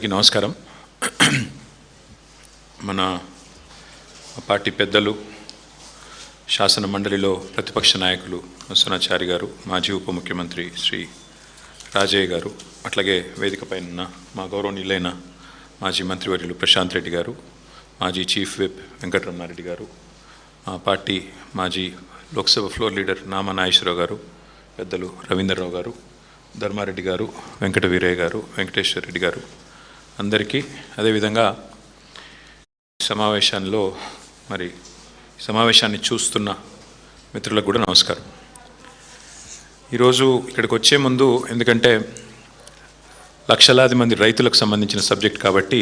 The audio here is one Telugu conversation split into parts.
నమస్కారం. మన పార్టీ పెద్దలు, శాసన మండలిలో ప్రతిపక్ష నాయకులు నరసింహాచారి గారు, మాజీ ఉప ముఖ్యమంత్రి శ్రీ రాజయ్య గారు, అట్లాగే వేదికపై ఉన్న మా గౌరవనీయులైన మాజీ మంత్రివర్యులు ప్రశాంత్ రెడ్డి గారు, మాజీ చీఫ్ విప్ వెంకటరమణారెడ్డి గారు, మా పార్టీ మాజీ లోక్సభ ఫ్లోర్ లీడర్ నామా నాగేశ్వరరావు గారు, పెద్దలు రవీంద్రరావు గారు, ధర్మారెడ్డి గారు, వెంకట వీరయ్య గారు, వెంకటేశ్వర రెడ్డి గారు, అందరికీ, అదేవిధంగా సమావేశాన్ని చూస్తున్న మిత్రులకు కూడా నమస్కారం. ఈరోజు ఇక్కడికి వచ్చే ముందు, ఎందుకంటే లక్షలాది మంది రైతులకు సంబంధించిన సబ్జెక్ట్ కాబట్టి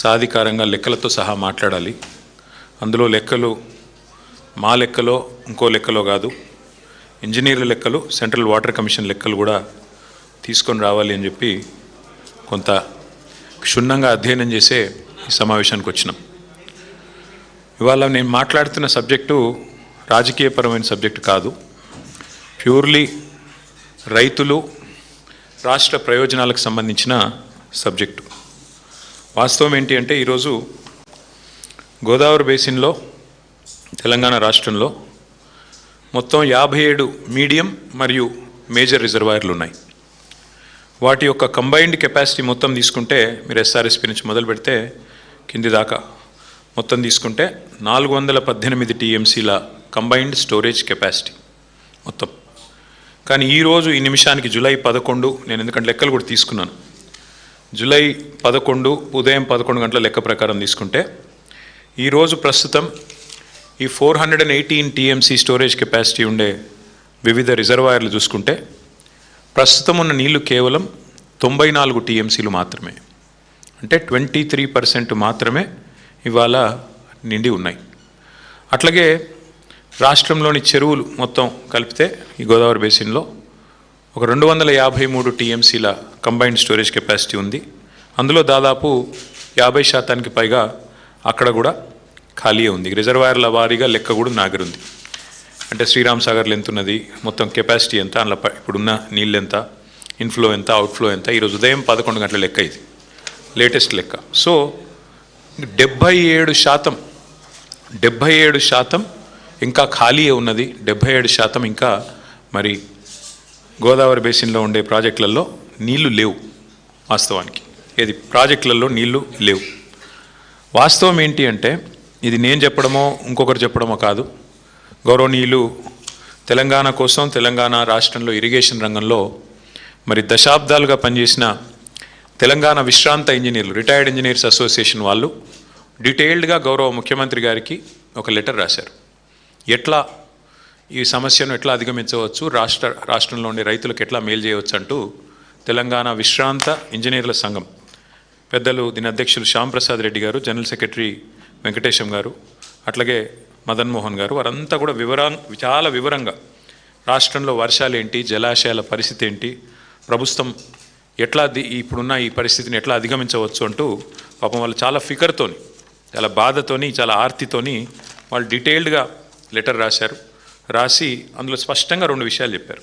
సాధికారంగా లెక్కలతో సహా మాట్లాడాలి. అందులో లెక్కలు మా లెక్కలో ఇంకో లెక్కలో కాదు, ఇంజనీర్ల లెక్కలు, సెంట్రల్ వాటర్ కమిషన్ లెక్కలు కూడా తీసుకొని రావాలి అని చెప్పి కొంత క్షుణ్ణంగా అధ్యయనం చేసే ఈ సమావేశానికి వచ్చినాం. ఇవాళ నేను మాట్లాడుతున్న సబ్జెక్టు రాజకీయపరమైన సబ్జెక్టు కాదు, ప్యూర్లీ రైతులు, రాష్ట్ర ప్రయోజనాలకు సంబంధించిన సబ్జెక్టు. వాస్తవం ఏంటి అంటే, ఈరోజు గోదావరి బేసిన్లో తెలంగాణ రాష్ట్రంలో మొత్తం 57 మీడియం మరియు మేజర్ రిజర్వాయర్లు ఉన్నాయి. వాటి యొక్క కంబైన్డ్ కెపాసిటీ మొత్తం తీసుకుంటే, మీరు ఎస్ఆర్ఎస్పి నుంచి మొదలు పెడితే కింది దాకా మొత్తం తీసుకుంటే 418 టీఎంసీల కంబైన్డ్ స్టోరేజ్ కెపాసిటీ మొత్తం. కానీ ఈరోజు ఈ నిమిషానికి జూలై 11, నేను ఎందుకంటే లెక్కలు కూడా తీసుకున్నాను, జూలై 11 ఉదయం 11 గంటల లెక్క ప్రకారం తీసుకుంటే ఈరోజు ప్రస్తుతం ఈ 418 టీఎంసీ స్టోరేజ్ కెపాసిటీ ఉండే వివిధ రిజర్వాయర్లు చూసుకుంటే ప్రస్తుతం ఉన్న నీళ్లు కేవలం 94 టీఎంసీలు మాత్రమే, అంటే 23% మాత్రమే ఇవాళ నిండి ఉన్నాయి. అట్లాగే రాష్ట్రంలోని చెరువులు మొత్తం కలిపితే ఈ గోదావరి బేసిన్లో ఒక 253 టీఎంసీల కంబైన్డ్ స్టోరేజ్ కెపాసిటీ ఉంది. అందులో దాదాపు 50% పైగా అక్కడ కూడా ఖాళీ ఉంది. రిజర్వాయర్ల వారీగా లెక్క కూడా నాగరుంది. అంటే శ్రీరామ్ సాగర్లో ఎంత ఉన్నది, మొత్తం కెపాసిటీ ఎంత, అందులో ఇప్పుడున్న నీళ్ళు ఎంత, ఇన్ఫ్లో ఎంత, అవుట్ఫ్లో ఎంత, ఈరోజు ఉదయం 11 గంటల లెక్క, ఇది లేటెస్ట్ లెక్క. సో 77% ఇంకా ఖాళీ ఉన్నది. 77% ఇంకా మరి గోదావరి బేసిన్లో ఉండే ప్రాజెక్టులలో నీళ్లు లేవు. వాస్తవానికి ఏది ప్రాజెక్టులలో నీళ్లు లేవు. వాస్తవం ఏంటి అంటే, ఇది నేను చెప్పడమో ఇంకొకరు చెప్పడమో కాదు, గౌరవనీయులు తెలంగాణ కోసం, తెలంగాణ రాష్ట్రంలో ఇరిగేషన్ రంగంలో మరి దశాబ్దాలుగా పనిచేసిన తెలంగాణ విశ్రాంత ఇంజనీర్లు, రిటైర్డ్ ఇంజనీర్స్ అసోసియేషన్ వాళ్ళు డీటెయిల్డ్గా గౌరవ ముఖ్యమంత్రి గారికి ఒక లెటర్ రాశారు. ఎట్లా ఈ సమస్యను ఎట్లా అధిగమించవచ్చు, రాష్ట్రంలో ఉండే రైతులకు ఎట్లా మేలు చేయవచ్చు అంటూ తెలంగాణ విశ్రాంత ఇంజనీర్ల సంఘం పెద్దలు, దీని అధ్యక్షులు శ్యాంప్రసాద్ రెడ్డి గారు, జనరల్ సెక్రటరీ వెంకటేశం గారు, అట్లాగే మదన్ మోహన్ గారు, వారంతా కూడా చాలా వివరంగా రాష్ట్రంలో వర్షాలు ఏంటి, జలాశయాల పరిస్థితి ఏంటి, ప్రభుత్వం ఎట్లా ఇప్పుడున్న ఈ పరిస్థితిని ఎట్లా అధిగమించవచ్చు అంటూ పాపం వాళ్ళు చాలా ఫికర్తోని, చాలా బాధతోని, చాలా ఆర్తితోని వాళ్ళు డీటెయిల్డ్గా లెటర్ రాశారు. రాసి అందులో స్పష్టంగా 2 విషయాలు చెప్పారు.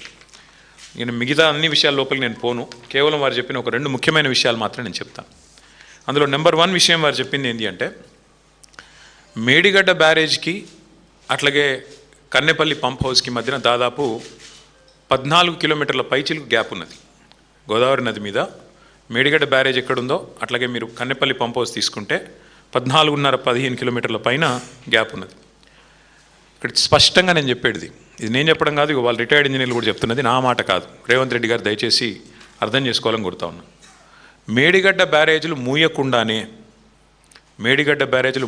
నేను మిగతా అన్ని విషయాల లోపలికి నేను పోను, కేవలం వారు చెప్పిన ఒక 2 ముఖ్యమైన విషయాలు మాత్రం నేను చెప్తాను. అందులో నెంబర్ 1 విషయం వారు చెప్పింది ఏంటి అంటే, మేడిగడ్డ బ్యారేజ్కి అట్లాగే కన్నెపల్లి పంప్ హౌస్కి మధ్యన దాదాపు 14 కిలోమీటర్ల పైచిలకు గ్యాప్ ఉన్నది. గోదావరి నది మీద మేడిగడ్డ బ్యారేజ్ ఎక్కడుందో, అట్లాగే మీరు కన్నెపల్లి పంప్ హౌస్ తీసుకుంటే 14.5-15 కిలోమీటర్ల పైన గ్యాప్ ఉన్నది. ఇక్కడ స్పష్టంగా నేను చెప్పేది, ఇది నేను చెప్పడం కాదు, ఇక వాళ్ళు రిటైర్డ్ ఇంజనీర్లు కూడా చెప్తున్నది, నా మాట కాదు. రేవంత్ రెడ్డి గారు దయచేసి అర్థం చేసుకోవాలని కోరుతా ఉన్నా. మేడిగడ్డ బ్యారేజ్లు మేడిగడ్డ బ్యారేజ్లు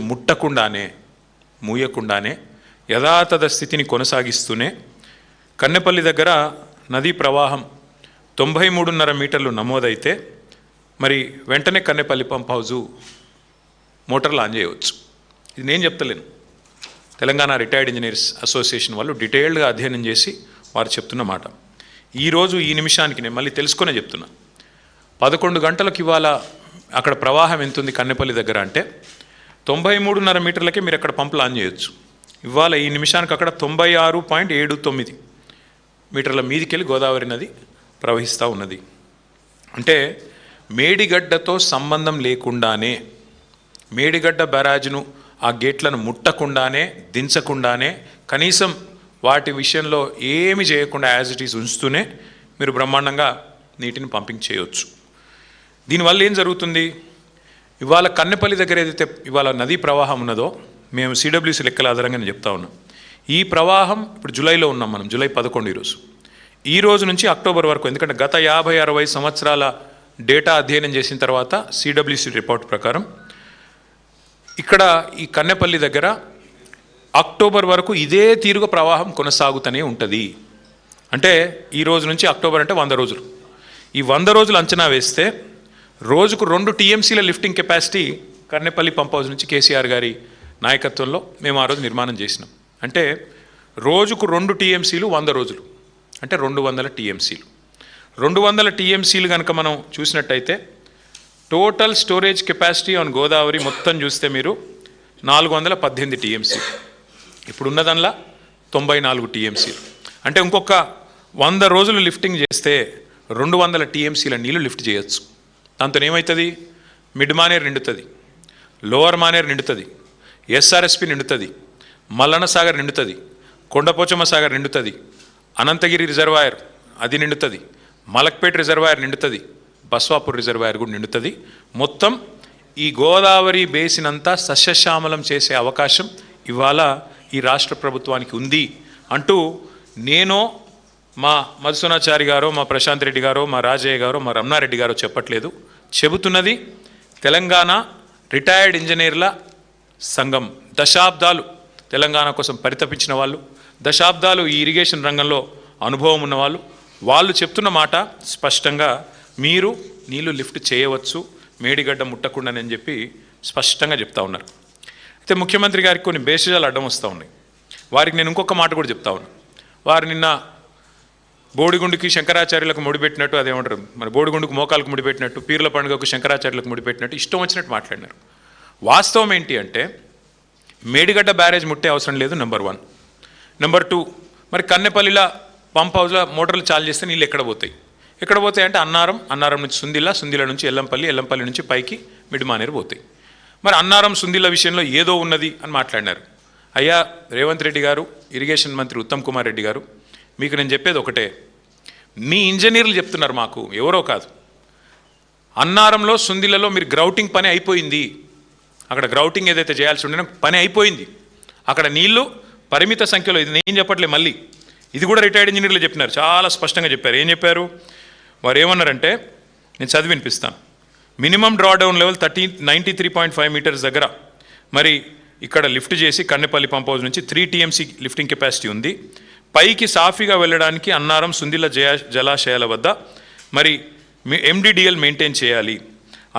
మూయకుండానే యథాతథ స్థితిని కొనసాగిస్తూనే కన్నెపల్లి దగ్గర నదీ ప్రవాహం 93.5 మీటర్లు నమోదైతే మరి వెంటనే కన్నెపల్లి పంప్ హౌజు మోటార్లు ఆన్ చేయవచ్చు. ఇది నేను చెప్తలేను, తెలంగాణ రిటైర్డ్ ఇంజనీర్స్ అసోసియేషన్ వాళ్ళు డీటెయిల్డ్గా అధ్యయనం చేసి వారు చెప్తున్న మాట. ఈరోజు ఈ నిమిషానికి నేను మళ్ళీ తెలుసుకునే చెప్తున్నా, 11 గంటలకు ఇవాళ అక్కడ ప్రవాహం ఎంత ఉంది కన్నెపల్లి దగ్గర అంటే 93.5 మీటర్లకే మీరు అక్కడ పంపులు ఆన్ చేయొచ్చు. ఇవాళ ఈ నిమిషానికి అక్కడ 96.79 మీటర్ల మీదికెళ్ళి గోదావరి నది ప్రవహిస్తూ ఉన్నది. అంటే మేడిగడ్డతో సంబంధం లేకుండానే, మేడిగడ్డ బ్యారాజ్ను ఆ గేట్లను ముట్టకుండానే, దించకుండానే, కనీసం వాటి విషయంలో ఏమి చేయకుండా యాజ్ ఇట్ ఈస్ ఉంచుతూనే మీరు బ్రహ్మాండంగా నీటిని పంపింగ్ చేయవచ్చు. దీనివల్ల ఏం జరుగుతుంది? ఇవాళ కన్నెపల్లి దగ్గర ఏదైతే ఇవాళ నదీ ప్రవాహం ఉన్నదో, మేము సిడబ్ల్యూసీ లెక్కల ఆధారంగా నేను చెప్తా ఉన్నాం, ఈ ప్రవాహం ఇప్పుడు జూలైలో ఉన్నాం మనం, జూలై 11 ఈరోజు. ఈ రోజు నుంచి అక్టోబర్ వరకు, ఎందుకంటే గత 50-60 సంవత్సరాల డేటా అధ్యయనం చేసిన తర్వాత సిడబ్ల్యూసీ రిపోర్ట్ ప్రకారం ఇక్కడ ఈ కన్నెపల్లి దగ్గర అక్టోబర్ వరకు ఇదే తీరుగా ప్రవాహం కొనసాగుతూనే ఉంటుంది. అంటే ఈ రోజు నుంచి అక్టోబర్ అంటే 100 రోజులు. ఈ 100 రోజులు అంచనా వేస్తే రోజుకు 2 టీఎంసీల lifting capacity Kannepalli pump house నుంచి కేసీఆర్ గారి నాయకత్వంలో మేము ఆ రోజు నిర్మాణం చేసినాం. అంటే రోజుకు 2 టీఎంసీలు 100 రోజులు అంటే 200 టీఎంసీలు. 200 టీఎంసీలు కనుక మనం చూసినట్టయితే total storage capacity on Godavari మొత్తం చూస్తే మీరు 418 టీఎంసీలు, ఇప్పుడున్న దానిలో 94 టీఎంసీలు. అంటే ఇంకొక 100 రోజులు లిఫ్టింగ్ చేస్తే 200 టీఎంసీల నీళ్లు లిఫ్ట్ చేయొచ్చు. దాంతో ఏమవుతుంది? మిడ్ మానేర్ నిండుతుంది, లోవర్ మానేర్ నిండుతుంది, ఎస్ఆర్ఎస్పి నిండుతుంది, మల్లన్న సాగర్ నిండుతుంది, కొండపోచమ్మ సాగర్ నిండుతుంది, అనంతగిరి రిజర్వాయర్ అది నిండుతుంది, మలక్పేట్ రిజర్వాయర్ నిండుతుంది, బస్వాపూర్ రిజర్వాయర్ కూడా నిండుతుంది. మొత్తం ఈ గోదావరి బేసిన్ అంతా సస్యశ్యామలం చేసే అవకాశం ఇవాళ ఈ రాష్ట్ర ప్రభుత్వానికి ఉంది అంటూ నేను, మా మధుసూనాచారి గారో, మా ప్రశాంత్ రెడ్డి గారో, మా రాజయ్య గారో, మా రమణారెడ్డి గారో చెప్పట్లేదు, చెబుతున్నది తెలంగాణ రిటైర్డ్ ఇంజనీర్ల సంఘం. దశాబ్దాలు తెలంగాణ కోసం పరితపించిన వాళ్ళు, దశాబ్దాలు ఈ ఇరిగేషన్ రంగంలో అనుభవం ఉన్నవాళ్ళు, వాళ్ళు చెప్తున్న మాట స్పష్టంగా మీరు నీళ్లు లిఫ్ట్ చేయవచ్చు మేడిగడ్డ ముట్టకుండానని చెప్పి స్పష్టంగా చెప్తా ఉన్నారు. అయితే ముఖ్యమంత్రి గారికి కొన్ని బేసిజాలు అడ్డం వస్తూ ఉన్నాయి. వారికి నేను ఇంకొక మాట కూడా చెప్తా ఉన్నా. వారు నిన్న బోడిగుండుకి శంకరాచార్యులకు ముడిపెట్టినట్టు, అదేమంటారు మన బోడిగుండుకు మోకాలకు ముడిపెట్టినట్టు, పీర్ల పండుగకు శంకరాచార్యులకు ముడిపెట్టినట్టు ఇష్టం వచ్చినట్టు మాట్లాడినారు. వాస్తవం ఏంటి అంటే మేడిగడ్డ బ్యారేజ్ ముట్టే అవసరం లేదు, నెంబర్ 1. నెంబర్ 2, మరి కన్నెపల్లిలో పంప్ హౌస్లో మోటార్లు చాలు చేస్తే నీళ్ళు ఎక్కడ పోతాయి? ఎక్కడ పోతాయి అంటే అన్నారం నుంచి సుందిల నుంచి ఎల్లంపల్లి నుంచి పైకి మిడ్ మానేరు పోతాయి. మరి అన్నారం సుందిల విషయంలో ఏదో ఉన్నది అని మాట్లాడినారు. అయ్యా రేవంత్ రెడ్డి గారు, ఇరిగేషన్ మంత్రి ఉత్తమ్ కుమార్ రెడ్డి గారు, మీకు నేను చెప్పేది ఒకటే, మీ ఇంజనీర్లు చెప్తున్నారు మాకు, ఎవరో కాదు, అన్నారంలో సుందిలలో మీరు గ్రౌటింగ్ పని అయిపోయింది, అక్కడ గ్రౌటింగ్ ఏదైతే చేయాల్సి ఉండే పని అయిపోయింది, అక్కడ నీళ్లు పరిమిత సంఖ్యలో, ఇది నేను చెప్పట్లేదు, మళ్ళీ ఇది కూడా రిటైర్డ్ ఇంజనీర్లు చెప్పినారు, చాలా స్పష్టంగా చెప్పారు. ఏం చెప్పారు వారు? ఏమన్నారంటే నేను చదివి వినిపిస్తాను. మినిమం డ్రాడౌన్ లెవెల్ 93.5 మీటర్స్ దగ్గర మరి ఇక్కడ లిఫ్ట్ చేసి కన్నెపల్లి పంప్ హౌస్ నుంచి 3 టీఎంసీ లిఫ్టింగ్ కెపాసిటీ ఉంది. పైకి సాఫీగా వెళ్ళడానికి అన్నారం సుందిల జలాశయాల వద్ద మరి ఎండిడిఎల్ మెయింటైన్ చేయాలి.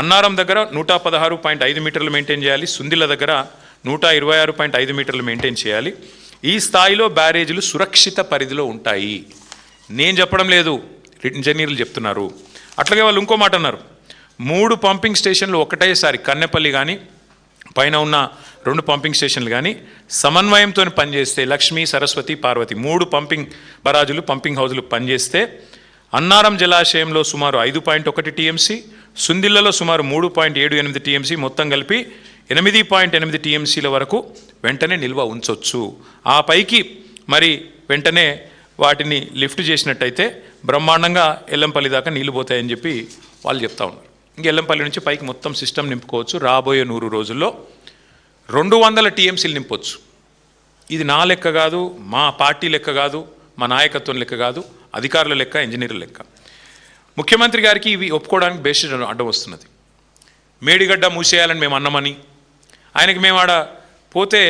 అన్నారం దగ్గర 116.5 మీటర్లు మెయింటైన్ చేయాలి, సుందిల దగ్గర 126.5 మీటర్లు మెయింటైన్ చేయాలి. ఈ స్థాయిలో బ్యారేజీలు సురక్షిత పరిధిలో ఉంటాయి. నేను చెప్పడం లేదు, ఇంజనీర్లు చెప్తున్నారు. అట్లాగే వాళ్ళు ఇంకో మాట అన్నారు, 3 పంపింగ్ స్టేషన్లు ఒకటేసారి కన్నెపల్లి కానీ పైన ఉన్న 2 పంపింగ్ స్టేషన్లు కానీ సమన్వయంతో పనిచేస్తే, లక్ష్మీ, సరస్వతి, పార్వతి 3 పంపింగ్ బరాజులు, పంపింగ్ హౌజులు పనిచేస్తే అన్నారం జలాశయంలో సుమారు 5.1 టీఎంసీ, సుందిళ్లలో సుమారు 3.78 టీఎంసీ, మొత్తం కలిపి 8.8 టీఎంసీల వరకు వెంటనే నిల్వ ఉంచవచ్చు. ఆ పైకి మరి వెంటనే వాటిని లిఫ్ట్ చేసినట్టయితే బ్రహ్మాండంగా ఎల్లంపల్లి దాకా నీళ్లు పోతాయని చెప్పి వాళ్ళు చెప్తా ఉన్నారు. ఇంక ఎల్లంపల్లి నుంచి పైకి మొత్తం సిస్టమ్ నింపుకోవచ్చు. రాబోయే 100 రోజుల్లో 200 టీఎంసీలు నింపొచ్చు. ఇది నా లెక్క కాదు, మా పార్టీ లెక్క కాదు, మా నాయకత్వం లెక్క కాదు, అధికారుల లెక్క, ఇంజనీర్ల లెక్క. ముఖ్యమంత్రి గారికి ఇవి ఒప్పుకోవడానికి బేసిస్ అడ్డం వస్తున్నది. మేడిగడ్డ మూసేయాలని మేము అన్నామని, ఆయనకి మేము ఆడ పోతే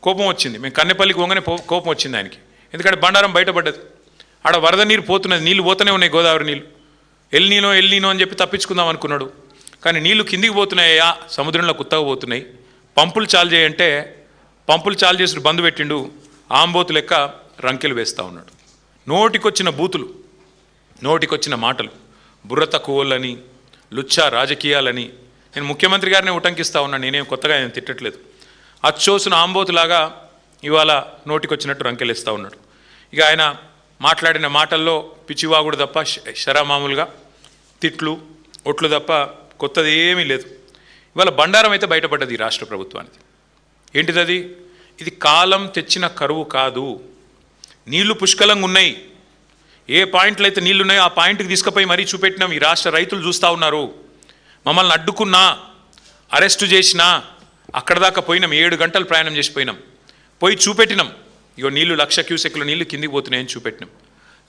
కోపం వచ్చింది, మేము కన్నెపల్లికి పోగానే కోపం వచ్చింది ఆయనకి. ఎందుకంటే బండారం బయటపడ్డది, ఆడ వరద నీరు పోతున్నది, నీళ్ళు పోతూనే ఉన్నాయి, గోదావరి నీళ్ళు. ఎల్నీనో అని చెప్పి తప్పించుకుందాం అనుకున్నాడు. కానీ నీళ్లు కిందికి పోతున్నాయా, సముద్రంలో కుత్తగా పోతున్నాయి. పంపులు చాలు చేయంటే పంపులు చాలు చేసి బంద్ పెట్టిండు, ఆంబోతు లెక్క రంకెలు వేస్తూ ఉన్నాడు. నోటికొచ్చిన బూతులు, నోటికొచ్చిన మాటలు, బుర్ర తక్కువలని, లుచ్చా రాజకీయాలని. నేను ముఖ్యమంత్రి గారిని ఉటంకిస్తూ ఉన్నాను, నేనేం కొత్తగా ఆయన తిట్టట్లేదు. అచ్చోసిన ఆంబోతులాగా ఇవాళ నోటికొచ్చినట్టు రంకెలేస్తూ ఉన్నాడు. ఇక ఆయన మాట్లాడిన మాటల్లో పిచ్చివాగుడు తప్ప మామూలుగా తిట్లు, ఒట్లు తప్ప కొత్తది ఏమీ లేదు. ఇవాళ బండారం అయితే బయటపడ్డది ఈ రాష్ట్ర ప్రభుత్వానికి. ఏంటిది? ఇది కాలం తెచ్చిన కరువు కాదు. నీళ్లు పుష్కలంగా ఉన్నాయి. ఏ పాయింట్లు అయితే నీళ్లు ఉన్నాయో ఆ పాయింట్కి తీసుకుపోయి మరీ చూపెట్టినాం. ఈ రాష్ట్ర రైతులు చూస్తూ ఉన్నారు. మమ్మల్ని అడ్డుకున్నా, అరెస్టు చేసినా అక్కడ దాకా పోయినాం. 7 గంటలు ప్రయాణం చేసిపోయినాం. పోయి చూపెట్టినాం. ఇగో నీళ్లు 1,00,000 క్యూసెక్కులు నీళ్లు కిందికి పోతున్నాయని చూపెట్టినాం.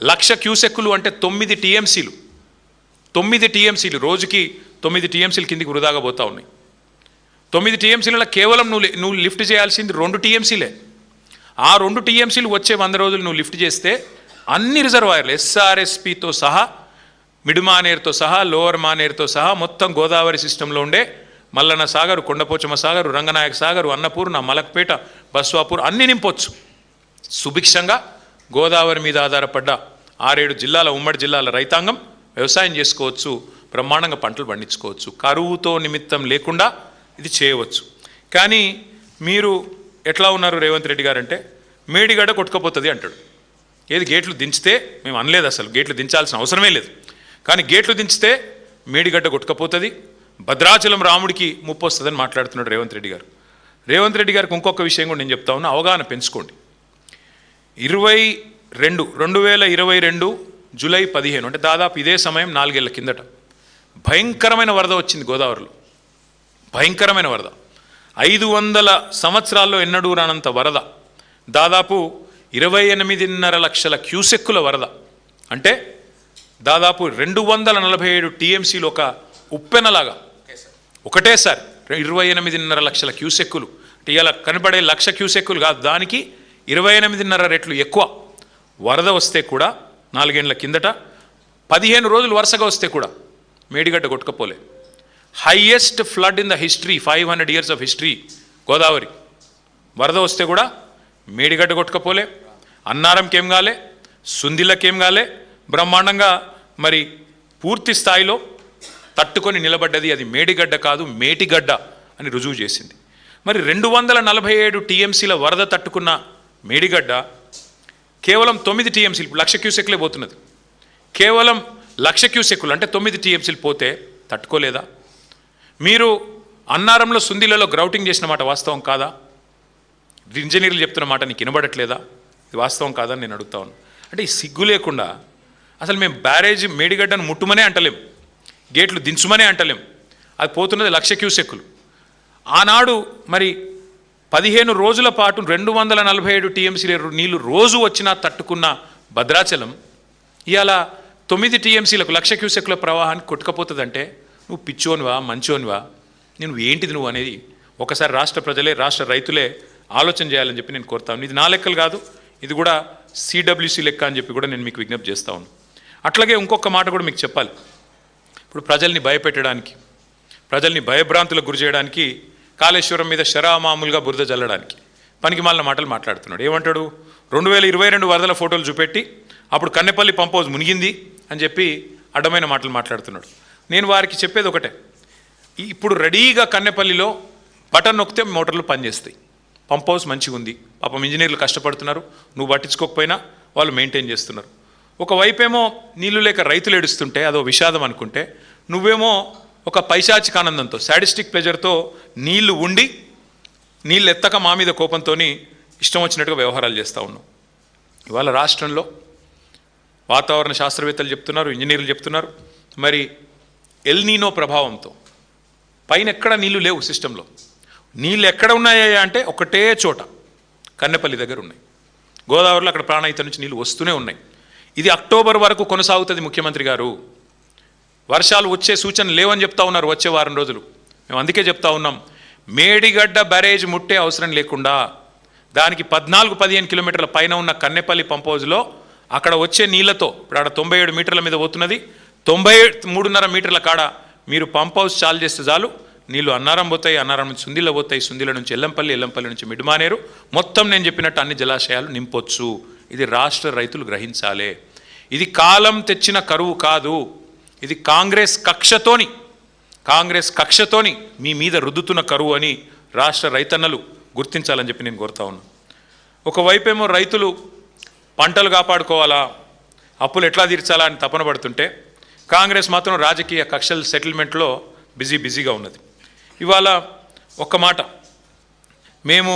1,00,000 క్యూసెక్కులు అంటే 9 టీఎంసీలు. 9 టీఎంసీలు రోజుకి 9 టీఎంసీలు కిందికి వృధాగా పోతూ ఉన్నాయి. 9 టీఎంసీలలో కేవలం నువ్వు లిఫ్ట్ చేయాల్సింది 2 టీఎంసీలే. ఆ 2 టీఎంసీలు వచ్చే 100 రోజులు నువ్వు లిఫ్ట్ చేస్తే అన్ని రిజర్వాయర్లు ఎస్ఆర్ఎస్పితో సహా, మిడ్ మానేరుతో సహా, లోవర్ మానేరుతో సహా మొత్తం గోదావరి సిస్టంలో ఉండే మల్లన్న సాగరు, కొండపోచమ్మ సాగరు, రంగనాయక సాగరు, అన్నపూర్ణ, మలక్పేట, బస్వాపూర్ అన్నీ నింపొచ్చు. సుభిక్షంగా గోదావరి మీద ఆధారపడ్డ 6-7 జిల్లాల ఉమ్మడి జిల్లాల రైతాంగం వ్యవసాయం చేసుకోవచ్చు. బ్రహ్మాండంగా పంటలు పండించుకోవచ్చు. కరువుతో నిమిత్తం లేకుండా ఇది చేయవచ్చు. కానీ మీరు ఎట్లా ఉన్నారు రేవంత్ రెడ్డి గారు అంటే, మేడిగడ్డ కొట్టుకపోతుంది అంటాడు. ఏది గేట్లు దించితే, మేము అనలేదు అసలు గేట్లు దించాల్సిన అవసరమే లేదు, కానీ గేట్లు దించితే మేడిగడ్డ కొట్టుకపోతుంది, భద్రాచలం రాముడికి ముప్పు వస్తుందని మాట్లాడుతున్నాడు రేవంత్ రెడ్డి గారు. రేవంత్ రెడ్డి గారికి ఇంకొక విషయం కూడా నేను చెప్తా ఉన్నా, అవగాహన పెంచుకోండి. 2022 జూలై 15 అంటే దాదాపు ఇదే సమయం 4 ఏళ్ల కిందట భయంకరమైన వరద వచ్చింది గోదావరిలో. భయంకరమైన వరద, 500 సంవత్సరాల్లో ఎన్నడూ రానంత వరద, దాదాపు 28.5 లక్షల క్యూసెక్కుల వరద. అంటే దాదాపు 247 టీఎంసీలు ఒక ఉప్పెనలాగా ఒకటేసారి 28.5 లక్షల క్యూసెక్కులు. అంటే ఇలా కనబడే 1,00,000 క్యూసెక్కులు కాదు, దానికి 28.5 రెట్లు ఎక్కువ వరద వస్తే కూడా 4 ఏళ్ల కిందట 15 రోజులు వరుసగా వస్తే కూడా మేడిగడ్డ కొట్టుకపోలే. Highest flood in the history, 500 years of history Godavari. వరద వస్తే కూడా మేడిగడ్డ కొట్టుకపోలే, అన్నారంకేం కాలే, సుందిలకేం కాలే, బ్రహ్మాండంగా మరి పూర్తి స్థాయిలో తట్టుకొని నిలబడ్డది. అది మేడిగడ్డ కాదు, మేటిగడ్డ అని రుజువు చేసింది. మరి 247 టీఎంసీల వరద తట్టుకున్న మేడిగడ్డ కేవలం 9 టీఎంసీలు, 1,00,000 క్యూసెక్లే పోతున్నది. కేవలం 1,00,000 క్యూసెక్కులు అంటే 9 టీఎంసీలు పోతే తట్టుకోలేదా? మీరు అన్నారంలో సుందిలలో గ్రౌటింగ్ చేసిన మాట వాస్తవం కాదా? ఇంజనీర్లు చెప్తున్న మాట నీకు వినబడట్లేదా? ఇది వాస్తవం కాదని నేను అడుగుతా ఉన్నాను. అంటే ఈ సిగ్గు లేకుండా అసలు మేము బ్యారేజ్ మేడిగడ్డను ముట్టుమనే అంటలేం, గేట్లు దించుమనే అంటలేం. అది పోతున్నది 1,00,000 క్యూసెక్కులు. ఆనాడు మరి 15 రోజుల పాటు 247 టీఎంసీల నీళ్లు రోజు వచ్చినా తట్టుకున్న భద్రాచలం ఇవాళ 9 టీఎంసీలకు 1,00,000 క్యూసెక్కుల ప్రవాహానికి కొట్టుకపోతుందంటే నువ్వు పిచ్చోనివా, మంచోనివా, నువ్వు ఏంటిది నువ్వు అనేది ఒకసారి రాష్ట్ర ప్రజలే, రాష్ట్ర రైతులే ఆలోచన చేయాలని చెప్పి నేను కోరుతాను. ఇది నా లెక్కలు కాదు, ఇది కూడా సిడబ్ల్యూసి లెక్క అని చెప్పి కూడా నేను మీకు విజ్ఞప్తి చేస్తా ఉన్నాను. అట్లాగే ఇంకొక మాట కూడా మీకు చెప్పాలి. ఇప్పుడు ప్రజల్ని భయపెట్టడానికి, ప్రజల్ని భయభ్రాంతులకు గురి చేయడానికి, కాళేశ్వరం మీద శరామామూలుగా బురద జల్లడానికి పనికి మాలిన మాటలు మాట్లాడుతున్నాడు. ఏమంటాడు? 2022 వరదల ఫోటోలు చూపెట్టి అప్పుడు కన్నెపల్లి పంప్ హౌస్ మునిగింది అని చెప్పి అడ్డమైన మాటలు మాట్లాడుతున్నాడు. నేను వారికి చెప్పేది ఒకటే, ఇప్పుడు రెడీగా కన్నెపల్లిలో బటన్ నొక్కితే మోటార్లు పనిచేస్తాయి, పంప్ హౌస్ మంచిగా ఉంది, పాపం ఇంజనీర్లు కష్టపడుతున్నారు, నువ్వు పట్టించుకోకపోయినా వాళ్ళు మెయింటైన్ చేస్తున్నారు. ఒకవైపేమో నీళ్లు లేక రైతులు ఏడుస్తుంటే అదో విషాదం అనుకుంటే, నువ్వేమో ఒక పైశాచిక ఆనందంతో, సాడిస్టిక్ ప్లెజర్తో నీళ్లు ఉండి నీళ్ళు ఎత్తక మా మీద కోపంతో ఇష్టం వచ్చినట్టుగా వ్యవహారాలు చేస్తూ ఉన్నావు. ఇవాళ రాష్ట్రంలో వాతావరణ శాస్త్రవేత్తలు చెప్తున్నారు, ఇంజనీర్లు చెప్తున్నారు, మరి ఎల్నీనో ప్రభావంతో పైన ఎక్కడ నీళ్లు లేవు సిస్టంలో. నీళ్ళు ఎక్కడ ఉన్నాయా అంటే ఒకటే చోట కన్నెపల్లి దగ్గర ఉన్నాయి. గోదావరిలో అక్కడ ప్రాణహిత నుంచి నీళ్ళు వస్తూనే ఉన్నాయి. ఇది అక్టోబర్ వరకు కొనసాగుతుంది. ముఖ్యమంత్రి గారు వర్షాలు వచ్చే సూచన లేవని చెప్తా ఉన్నారు వచ్చే వారం రోజులు. మేము అందుకే చెప్తా ఉన్నాం, మేడిగడ్డ బ్యారేజ్ ముట్టే అవసరం లేకుండా దానికి 14-15 కిలోమీటర్ల పైన ఉన్న కన్నెపల్లి పంప్ హౌజ్లో అక్కడ వచ్చే నీళ్లతో, ఇప్పుడు అక్కడ 97 మీటర్ల మీద పోతున్నది, 93.5 మీటర్ల కాడ మీరు పంప్ హౌస్ చాలు చేస్తే చాలు, నీళ్లు అన్నారం పోతాయి, అన్నారం నుంచి సుందిల పోతాయి, సుందిల నుంచి ఎల్లంపల్లి, ఎల్లంపల్లి నుంచి మిడ్మానేరు, మొత్తం నేను చెప్పినట్టు అన్ని జలాశయాలు నింపొచ్చు. ఇది రాష్ట్ర రైతులు గ్రహించాలి. ఇది కాలం తెచ్చిన కరువు కాదు, ఇది కాంగ్రెస్ కక్షతోని మీ మీద రుద్దుతున్న కరువు అని రాష్ట్ర రైతన్నలు గుర్తించాలని చెప్పి నేను కోరుతా ఉన్నాను. ఒకవైపేమో రైతులు పంటలు కాపాడుకోవాలా, అప్పులు ఎట్లా తీర్చాలా అని తపన పడుతుంటే, కాంగ్రెస్ మాత్రం రాజకీయ కక్షల సెటిల్మెంట్లో బిజీగా ఉన్నది. ఇవాళ ఒక్క మాట మేము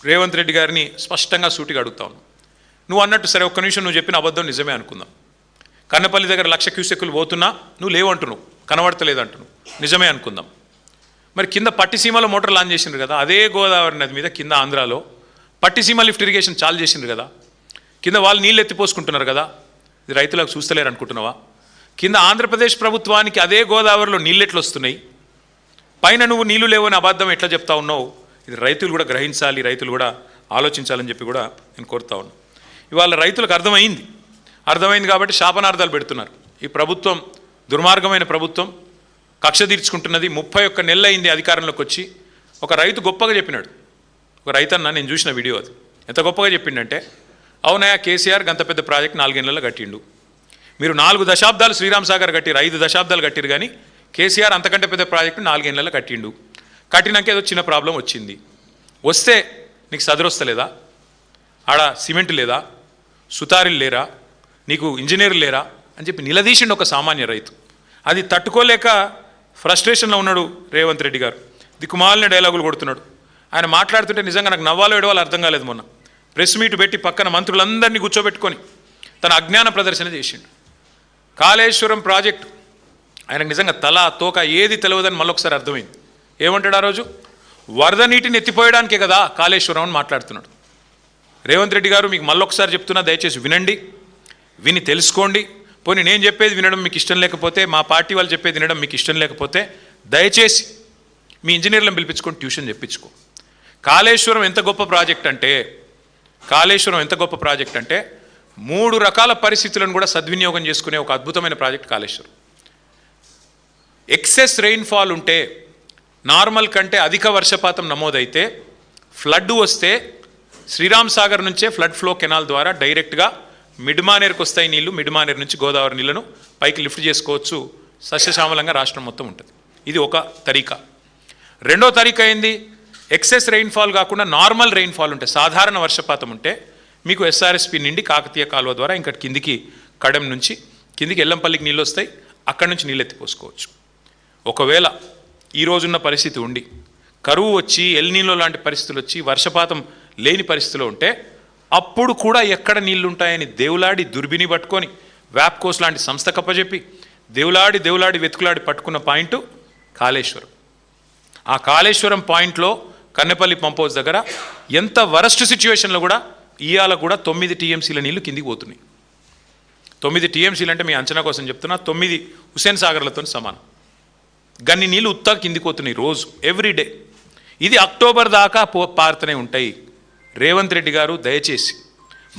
రేవంత్ రెడ్డి గారిని స్పష్టంగా సూటిగా అడుగుతాను. నువ్వు అన్నట్టు సరే ఒక్క నిమిషం నువ్వు చెప్పిన అబద్ధం నిజమే అనుకుందాం. కన్నపల్లి దగ్గర 1,00,000 క్యూసెక్కులు పోతున్నా నువ్వు లేవంటున్నావు, కనబడతలేదంటున్నావు, నిజమే అనుకుందాం. మరి కింద పట్టిసీమలో మోటార్ లాంచ్ చేసిండ్రు కదా, అదే గోదావరి నది మీద కింద ఆంధ్రాలో పట్టిసీమ లిఫ్ట్ ఇరిగేషన్ చాలు చేసిండ్రు కదా, కింద వాళ్ళు నీళ్ళు ఎత్తిపోసుకుంటున్నారు కదా, ఇది రైతులకు చూస్తలేరు అనుకుంటున్నావా? కింద ఆంధ్రప్రదేశ్ ప్రభుత్వానికి అదే గోదావరిలో నీళ్ళు ఎట్లు వస్తున్నాయి, పైన నువ్వు నీళ్లు లేవని అబద్ధం ఎట్లా చెప్తా ఉన్నావు? ఇది రైతులు కూడా గ్రహించాలి, రైతులు కూడా ఆలోచించాలని చెప్పి కూడా నేను కోరుతా ఉన్నాను. ఇవాళ రైతులకు అర్థమైంది కాబట్టి శాపనార్థాలు పెడుతున్నారు. ఈ ప్రభుత్వం దుర్మార్గమైన ప్రభుత్వం, కక్ష తీర్చుకుంటున్నది. 31 నెలలు అయింది అధికారంలోకి వచ్చి. ఒక రైతు గొప్పగా చెప్పినాడు, ఒక రైతన్న, నేను చూసిన వీడియో, అది ఎంత గొప్పగా చెప్పిండంటే, అవునయా కేసీఆర్ గంత పెద్ద ప్రాజెక్ట్ 4 నెలల్లో కట్టిండు, మీరు 4 దశాబ్దాలు శ్రీరామ్ సాగర్ కట్టిరు, 5 దశాబ్దాలు కట్టిరు, కానీ కేసీఆర్ అంతకంటే పెద్ద ప్రాజెక్టు 4 నెలల్లో కట్టిండు. కట్టినాక ఏదో చిన్న ప్రాబ్లం వచ్చింది, వస్తే నీకు సదరొస్తలేదా? ఆడ సిమెంట్ లేదా, సుతారీలు లేరా, నీకు ఇంజనీర్లు లేరా అని చెప్పి నిలదీసిండు ఒక సామాన్య రైతు. అది తట్టుకోలేక ఫ్రస్ట్రేషన్లో ఉన్నాడు రేవంత్ రెడ్డి గారు. దిక్కుమాలిన డైలాగులు కొడుతున్నాడు. ఆయన మాట్లాడుతుంటే నిజంగా నాకు నవ్వాలో ఏడవాలో అర్థం కాలేదు. మొన్న ప్రెస్ మీట్ పెట్టి పక్కన మంత్రులందరినీ కూర్చోబెట్టుకొని తన అజ్ఞాన ప్రదర్శన చేసిండు. కాళేశ్వరం ప్రాజెక్టు ఆయనకు నిజంగా తల తోక ఏది తెలియదని మళ్ళొకసారి అర్థమైంది. ఏమంటాడు ఆ రోజు? వరద నీటిని ఎత్తిపోయడానికే కదా కాళేశ్వరం అని మాట్లాడుతున్నాడు. రేవంత్ రెడ్డి గారు, మీకు మళ్ళొకసారి చెప్తున్నా, దయచేసి వినండి, విని తెలుసుకోండి. పోనీ నేను చెప్పేది వినడం మీకు ఇష్టం లేకపోతే, మా పార్టీ వాళ్ళు చెప్పేది వినడం మీకు ఇష్టం లేకపోతే, దయచేసి మీ ఇంజనీర్లను పిలిపించుకొని ట్యూషన్ చెప్పించుకో. కాళేశ్వరం ఎంత గొప్ప ప్రాజెక్ట్ అంటే, 3 రకాల పరిస్థితులను కూడా సద్వినియోగం చేసుకునే ఒక అద్భుతమైన ప్రాజెక్ట్ కాళేశ్వరం. ఎక్సెస్ రెయిన్ఫాల్ ఉంటే, నార్మల్ కంటే అధిక వర్షపాతం నమోదైతే, ఫ్లడ్ వస్తే శ్రీరామ్ సాగర్ నుంచే ఫ్లడ్ ఫ్లో కెనాల్ ద్వారా డైరెక్ట్గా మిడ్మానేర్కి వస్తాయి నీళ్లు. మిడ్మానేర్ నుంచి గోదావరి నీళ్లను పైకి లిఫ్ట్ చేసుకోవచ్చు. సస్యశ్యామలంగా రాష్ట్రం మొత్తం ఉంటుంది. ఇది ఒక తరీకా. రెండో తరీకా ఏంది? ఎక్సెస్ రెయిన్ఫాల్ కాకుండా నార్మల్ రెయిన్ఫాల్ ఉంటే, సాధారణ వర్షపాతం ఉంటే మీకు ఎస్ఆర్ఎస్పి నుండి కాకతీయ కాలువ ద్వారా ఇంకా కిందికి కడెం నుంచి కిందికి ఎల్లంపల్లికి నీళ్ళు వస్తాయి, అక్కడి నుంచి నీళ్ళు ఎత్తిపోసుకోవచ్చు. ఒకవేళ ఈ రోజున్న పరిస్థితి ఉండి కరువు వచ్చి, ఎల్నీలో లాంటి పరిస్థితులు వచ్చి, వర్షపాతం లేని పరిస్థితిలో ఉంటే, అప్పుడు కూడా ఎక్కడ నీళ్లుంటాయని దేవులాడి దుర్బిని పట్టుకొని వ్యాప్కోస్ లాంటి సంస్థ కప్పచెప్పి దేవులాడి వెతుకులాడి పట్టుకున్న పాయింట్ కాళేశ్వరం. ఆ కాళేశ్వరం పాయింట్లో కన్నెపల్లి పంప్ హౌస్ దగ్గర ఎంత వరస్ట్ సిచ్యువేషన్లో కూడా ఇవాళ కూడా 9 టీఎంసీల నీళ్లు కిందికి పోతున్నాయి. 9 టీఎంసీలు అంటే మీ అంచనా కోసం చెప్తున్నా, 9 హుస్సేన్ సాగర్లతో సమానం. గన్ని నీళ్ళు ఉత్తా కిందికి పోతున్నాయి రోజు, ఎవ్రీడే. ఇది అక్టోబర్ దాకా పారుతూనే ఉంటాయి. రేవంత్ రెడ్డి గారు, దయచేసి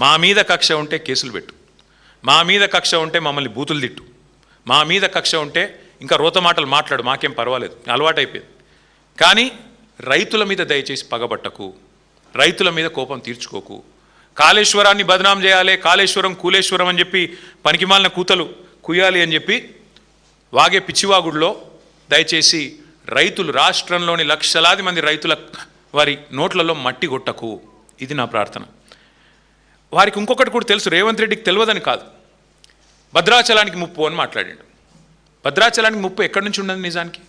మా మీద కక్ష ఉంటే కేసులు పెట్టు, మా మీద కక్ష ఉంటే మమ్మల్ని బూతులు తిట్టు, మా మీద కక్ష ఉంటే ఇంకా రోత మాటలు మాట్లాడు, మాకేం పర్వాలేదు, అలవాటైపోయింది. కానీ రైతుల మీద దయచేసి పగబట్టకు, రైతుల మీద కోపం తీర్చుకోకు. కాళేశ్వరాన్ని బదనాం చేయాలి, కాళేశ్వరం కూలేశ్వరం అని చెప్పి పనికిమాలిన కూతలు కుయ్యాలి అని చెప్పి వాగే పిచ్చివాగుడిలో దయచేసి రైతులు, రాష్ట్రంలోని లక్షలాది మంది రైతుల వారి నోట్లలో మట్టి కొట్టకు. ఇది నా ప్రార్థన. వారికి ఇంకొకటి కూడా తెలుసు, రేవంత్ రెడ్డికి తెలియదని కాదు, భద్రాచలానికి ముప్పు అని మాట్లాడాడు. భద్రాచలానికి ముప్పు ఎక్కడి నుంచి ఉండదు నిజానికి?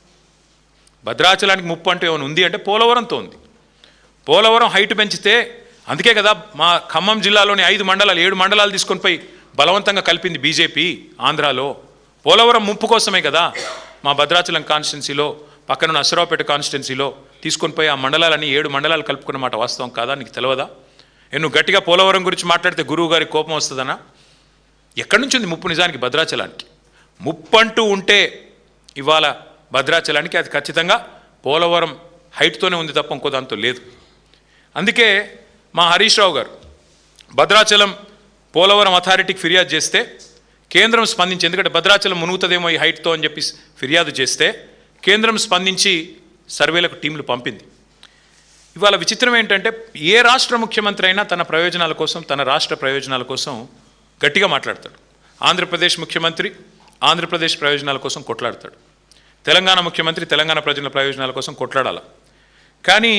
భద్రాచలానికి ముప్పు అంటే ఏమైనా ఉంది అంటే పోలవరంతో ఉంది. పోలవరం హైట్ పెంచితే, అందుకే కదా మా ఖమ్మం జిల్లాలోని 5 మండలాలు 7 మండలాలు తీసుకొని పోయి బలవంతంగా కలిపింది బీజేపీ ఆంధ్రాలో. పోలవరం ముప్పు కోసమే కదా మా భద్రాచలం కాన్స్టిట్యున్సీలో, పక్కన అశ్వరావుపేట కాన్స్టిట్యున్సీలో తీసుకొని పోయి ఆ మండలాలని 7 మండలాలు కలుపుకున్న మాట వాస్తవం కాదా? నీకు తెలియదా? నువ్వు గట్టిగా పోలవరం గురించి మాట్లాడితే గురువు గారికి కోపం వస్తుందనా? ఎక్కడి నుంచి ఉంది ముప్పు నిజానికి భద్రాచలానికి? ముప్పు అంటూ ఉంటే ఇవాళ భద్రాచలానికి అది ఖచ్చితంగా పోలవరం హైట్తోనే ఉంది తప్ప ఇంకో దాంతో లేదు. అందుకే మా హరీష్ రావు గారు భద్రాచలం పోలవరం అథారిటీకి ఫిర్యాదు చేస్తే కేంద్రం స్పందించి, ఎందుకంటే భద్రాచలం మునుగుతుందేమో ఈ హైట్తో అని చెప్పి ఫిర్యాదు చేస్తే కేంద్రం స్పందించి సర్వేలకు టీంలు పంపింది. ఇవాళ విచిత్రం ఏంటంటే, ఏ రాష్ట్ర ముఖ్యమంత్రి అయినా తన ప్రయోజనాల కోసం, తన రాష్ట్ర ప్రయోజనాల కోసం గట్టిగా మాట్లాడతాడు. ఆంధ్రప్రదేశ్ ముఖ్యమంత్రి ఆంధ్రప్రదేశ్ ప్రయోజనాల కోసం కొట్లాడతాడు, తెలంగాణ ముఖ్యమంత్రి తెలంగాణ ప్రజల ప్రయోజనాల కోసం కొట్లాడాలి. కానీ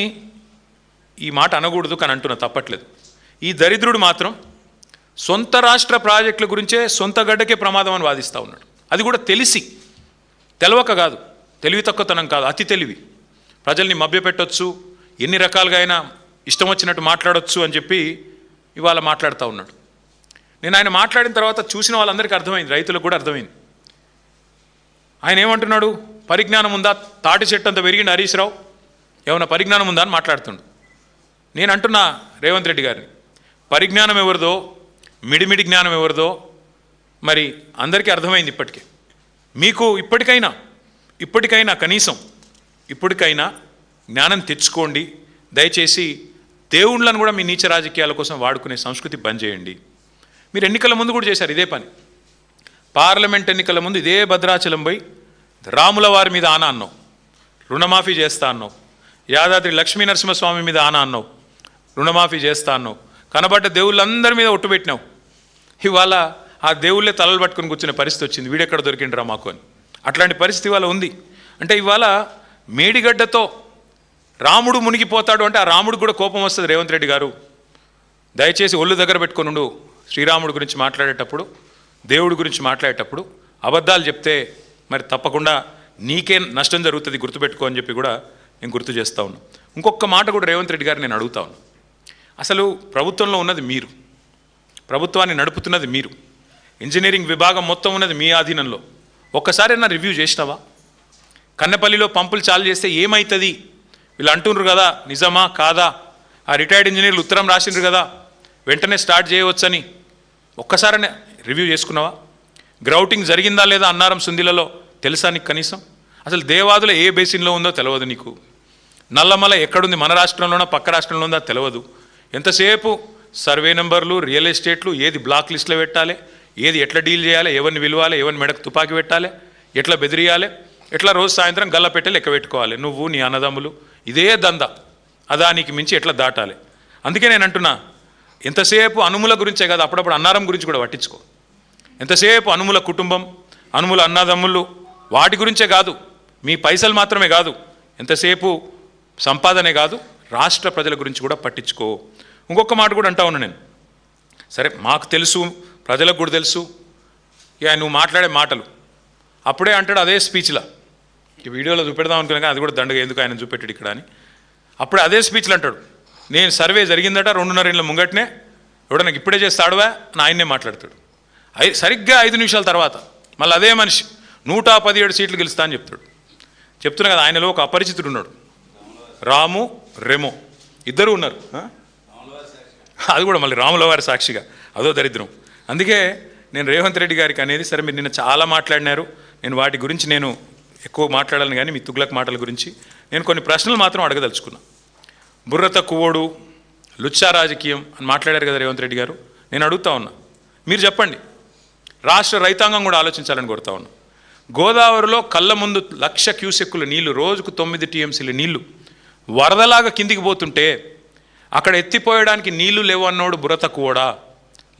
ఈ మాట అనకూడదు, కానీ అంటున్నా తప్పట్లేదు. ఈ దరిద్రుడు మాత్రం సొంత రాష్ట్ర ప్రాజెక్టుల గురించే సొంత గడ్డకే ప్రమాదం అని వాదిస్తూ ఉన్నాడు. అది కూడా తెలవక కాదు, తెలివి తక్కువతనం కాదు, అతి తెలివి. ప్రజల్ని మభ్యపెట్టొచ్చు, ఎన్ని రకాలుగా అయినా ఇష్టం వచ్చినట్టు మాట్లాడొచ్చు అని చెప్పి ఇవాళ మాట్లాడుతూ ఉన్నాడు. నేను ఆయన మాట్లాడిన తర్వాత చూసిన వాళ్ళందరికీ అర్థమైంది, రైతులకు కూడా అర్థమైంది. ఆయన ఏమంటున్నాడు, పరిజ్ఞానం ఉందా, తాటి చెట్టు అంత పెరిగింది హరీష్ రావు, ఏమన్నా పరిజ్ఞానం ఉందా అని మాట్లాడుతుండు. నేను అంటున్నా రేవంత్ రెడ్డి గారిని, పరిజ్ఞానం ఎవరిదో, మిడిమిడి జ్ఞానం ఎవరిదో మరి అందరికీ అర్థమైంది. మీకు ఇప్పటికైనా కనీసం ఇప్పటికైనా జ్ఞానం తెచ్చుకోండి. దయచేసి దేవుళ్ళను కూడా మీ నీచ రాజకీయాల కోసం వాడుకునే సంస్కృతి బంద్ చేయండి. మీరు ఎన్నికల ముందు కూడా చేశారు ఇదే పని. పార్లమెంట్ ఎన్నికల ముందు ఇదే భద్రాచలం పోయి రాముల వారి మీద ఆన అన్నావు, రుణమాఫీ చేస్తా అన్నావు. యాదాద్రి లక్ష్మీ నరసింహస్వామి మీద ఆన అన్నావు, రుణమాఫీ చేస్తా అన్నావు. కనబడ్డ దేవుళ్ళందరి మీద ఒట్టు పెట్టినావు. ఇవాళ ఆ దేవుళ్ళే తలలు పట్టుకుని కూర్చునే పరిస్థితి వచ్చింది, వీడెక్కడ దొరికిండ్రా మాకు అని. అట్లాంటి పరిస్థితి ఇవాళ ఉంది. అంటే ఇవాళ మేడిగడ్డతో రాముడు మునిగిపోతాడు అంటే ఆ రాముడు కూడా కోపం వస్తుంది. రేవంత్ రెడ్డి గారు దయచేసి ఒళ్ళు దగ్గర పెట్టుకుని శ్రీరాముడు గురించి మాట్లాడేటప్పుడు, దేవుడి గురించి మాట్లాడేటప్పుడు అబద్ధాలు చెప్తే మరి తప్పకుండా నీకే నష్టం జరుగుతుంది, గుర్తుపెట్టుకో అని చెప్పి కూడా నేను గుర్తు చేస్తూ ఉన్నాను. ఇంకొక మాట కూడా రేవంత్ రెడ్డి గారు నేను అడుగుతా ఉన్నాను. అసలు ప్రభుత్వంలో ఉన్నది మీరు, ప్రభుత్వాన్ని నడుపుతున్నది మీరు, ఇంజనీరింగ్ విభాగం మొత్తం ఉన్నది మీ ఆధీనంలో. ఒక్కసారైనా రివ్యూ చేసినావా? కన్నెపల్లిలో పంపులు చాలు చేస్తే ఏమవుతుంది వీళ్ళు అంటున్నారు కదా, నిజమా కాదా? ఆ రిటైర్డ్ ఇంజనీర్లు ఉత్తరం రాసిండ్రు కదా, వెంటనే స్టార్ట్ చేయవచ్చని ఒక్కసారనే రివ్యూ చేసుకున్నావా? గ్రౌటింగ్ జరిగిందా లేదా అన్నారం సుందిలలో తెలుసా నీకు కనీసం? అసలు దేవాదుల ఏ బేసిన్లో ఉందో తెలియదు నీకు. నల్లమల ఎక్కడుంది, మన రాష్ట్రంలోనో పక్క రాష్ట్రంలో ఉందో తెలియదు. ఎంతసేపు సర్వే నెంబర్లు, రియల్ ఎస్టేట్లు, ఏది బ్లాక్ లిస్ట్లో పెట్టాలి, ఏది ఎట్లా డీల్ చేయాలి, ఎవరిని విలువాలి, ఎవరిని మెడకు తుపాకి పెట్టాలి, ఎట్లా బెదిరియాలి, ఎట్లా రోజు సాయంత్రం గల్ల పెట్టి లెక్క పెట్టుకోవాలి, నువ్వు నీ అన్నదమ్ములు, ఇదే దందా. అదానికి మించి ఎట్లా దాటాలి. అందుకే నేను అంటున్నా, ఎంతసేపు అనుముల గురించే కాదు, అప్పుడప్పుడు అన్నారం గురించి కూడా పట్టించుకో. ఎంతసేపు అనుముల కుటుంబం, అనుముల అన్నదమ్ములు, వాటి గురించే కాదు, మీ పైసలు మాత్రమే కాదు, ఎంతసేపు సంపాదనే కాదు, రాష్ట్ర ప్రజల గురించి కూడా పట్టించుకో. ఇంకొక మాట కూడా అంటా ఉన్నా నేను, సరే మాకు తెలుసు, ప్రజలకు కూడా తెలుసు, ఇక నువ్వు మాట్లాడే మాటలు అప్పుడే అంటాడు అదే స్పీచ్లో, ఈ వీడియోలో చూపెడదాం అనుకున్నా కానీ అది కూడా దండగా ఎందుకు ఆయన చూపెట్టాడు ఇక్కడ అని. అప్పుడే అదే స్పీచ్లో అంటాడు, నేను సర్వే జరిగిందట 2.5 ఏళ్ళ ముంగటనే, ఎవడన్నా ఇప్పుడే చేస్తాడువా అని ఆయన్నే మాట్లాడతాడు. సరిగ్గా 5 నిమిషాల తర్వాత మళ్ళీ అదే మనిషి 117 సీట్లు గెలుస్తా అని చెప్తున్నా కదా. ఆయనలో ఒక అపరిచితుడు ఉన్నాడు, రాము రెమో, ఇద్దరు ఉన్నారు. అది కూడా మళ్ళీ రాముల వారి సాక్షిగా, అదో దరిద్రం. అందుకే నేను రేవంత్ రెడ్డి గారికి అనేది, సరే మీరు నిన్న చాలా మాట్లాడినారు, నేను వాటి గురించి నేను ఎక్కువ మాట్లాడాలని కానీ మీ తుగ్లక్ మాటల గురించి నేను కొన్ని ప్రశ్నలు మాత్రం అడగదలుచుకున్నా. బుర్ర తక్కువోడు, లుచ్చా రాజకీయం అని మాట్లాడారు కదా రేవంత్ రెడ్డి గారు. నేను అడుగుతా ఉన్నా, మీరు చెప్పండి, రాష్ట్ర రైతాంగం కూడా ఆలోచించాలని కోరుతా ఉన్నా. గోదావరిలో కళ్ళ ముందు 1,00,000 క్యూసెక్కుల నీళ్లు, రోజుకు 9 టీఎంసీల నీళ్లు వరదలాగా కిందికి పోతుంటే అక్కడ ఎత్తిపోయడానికి నీళ్లు లేవు అన్నోడు బుర్ర తక్కువడా,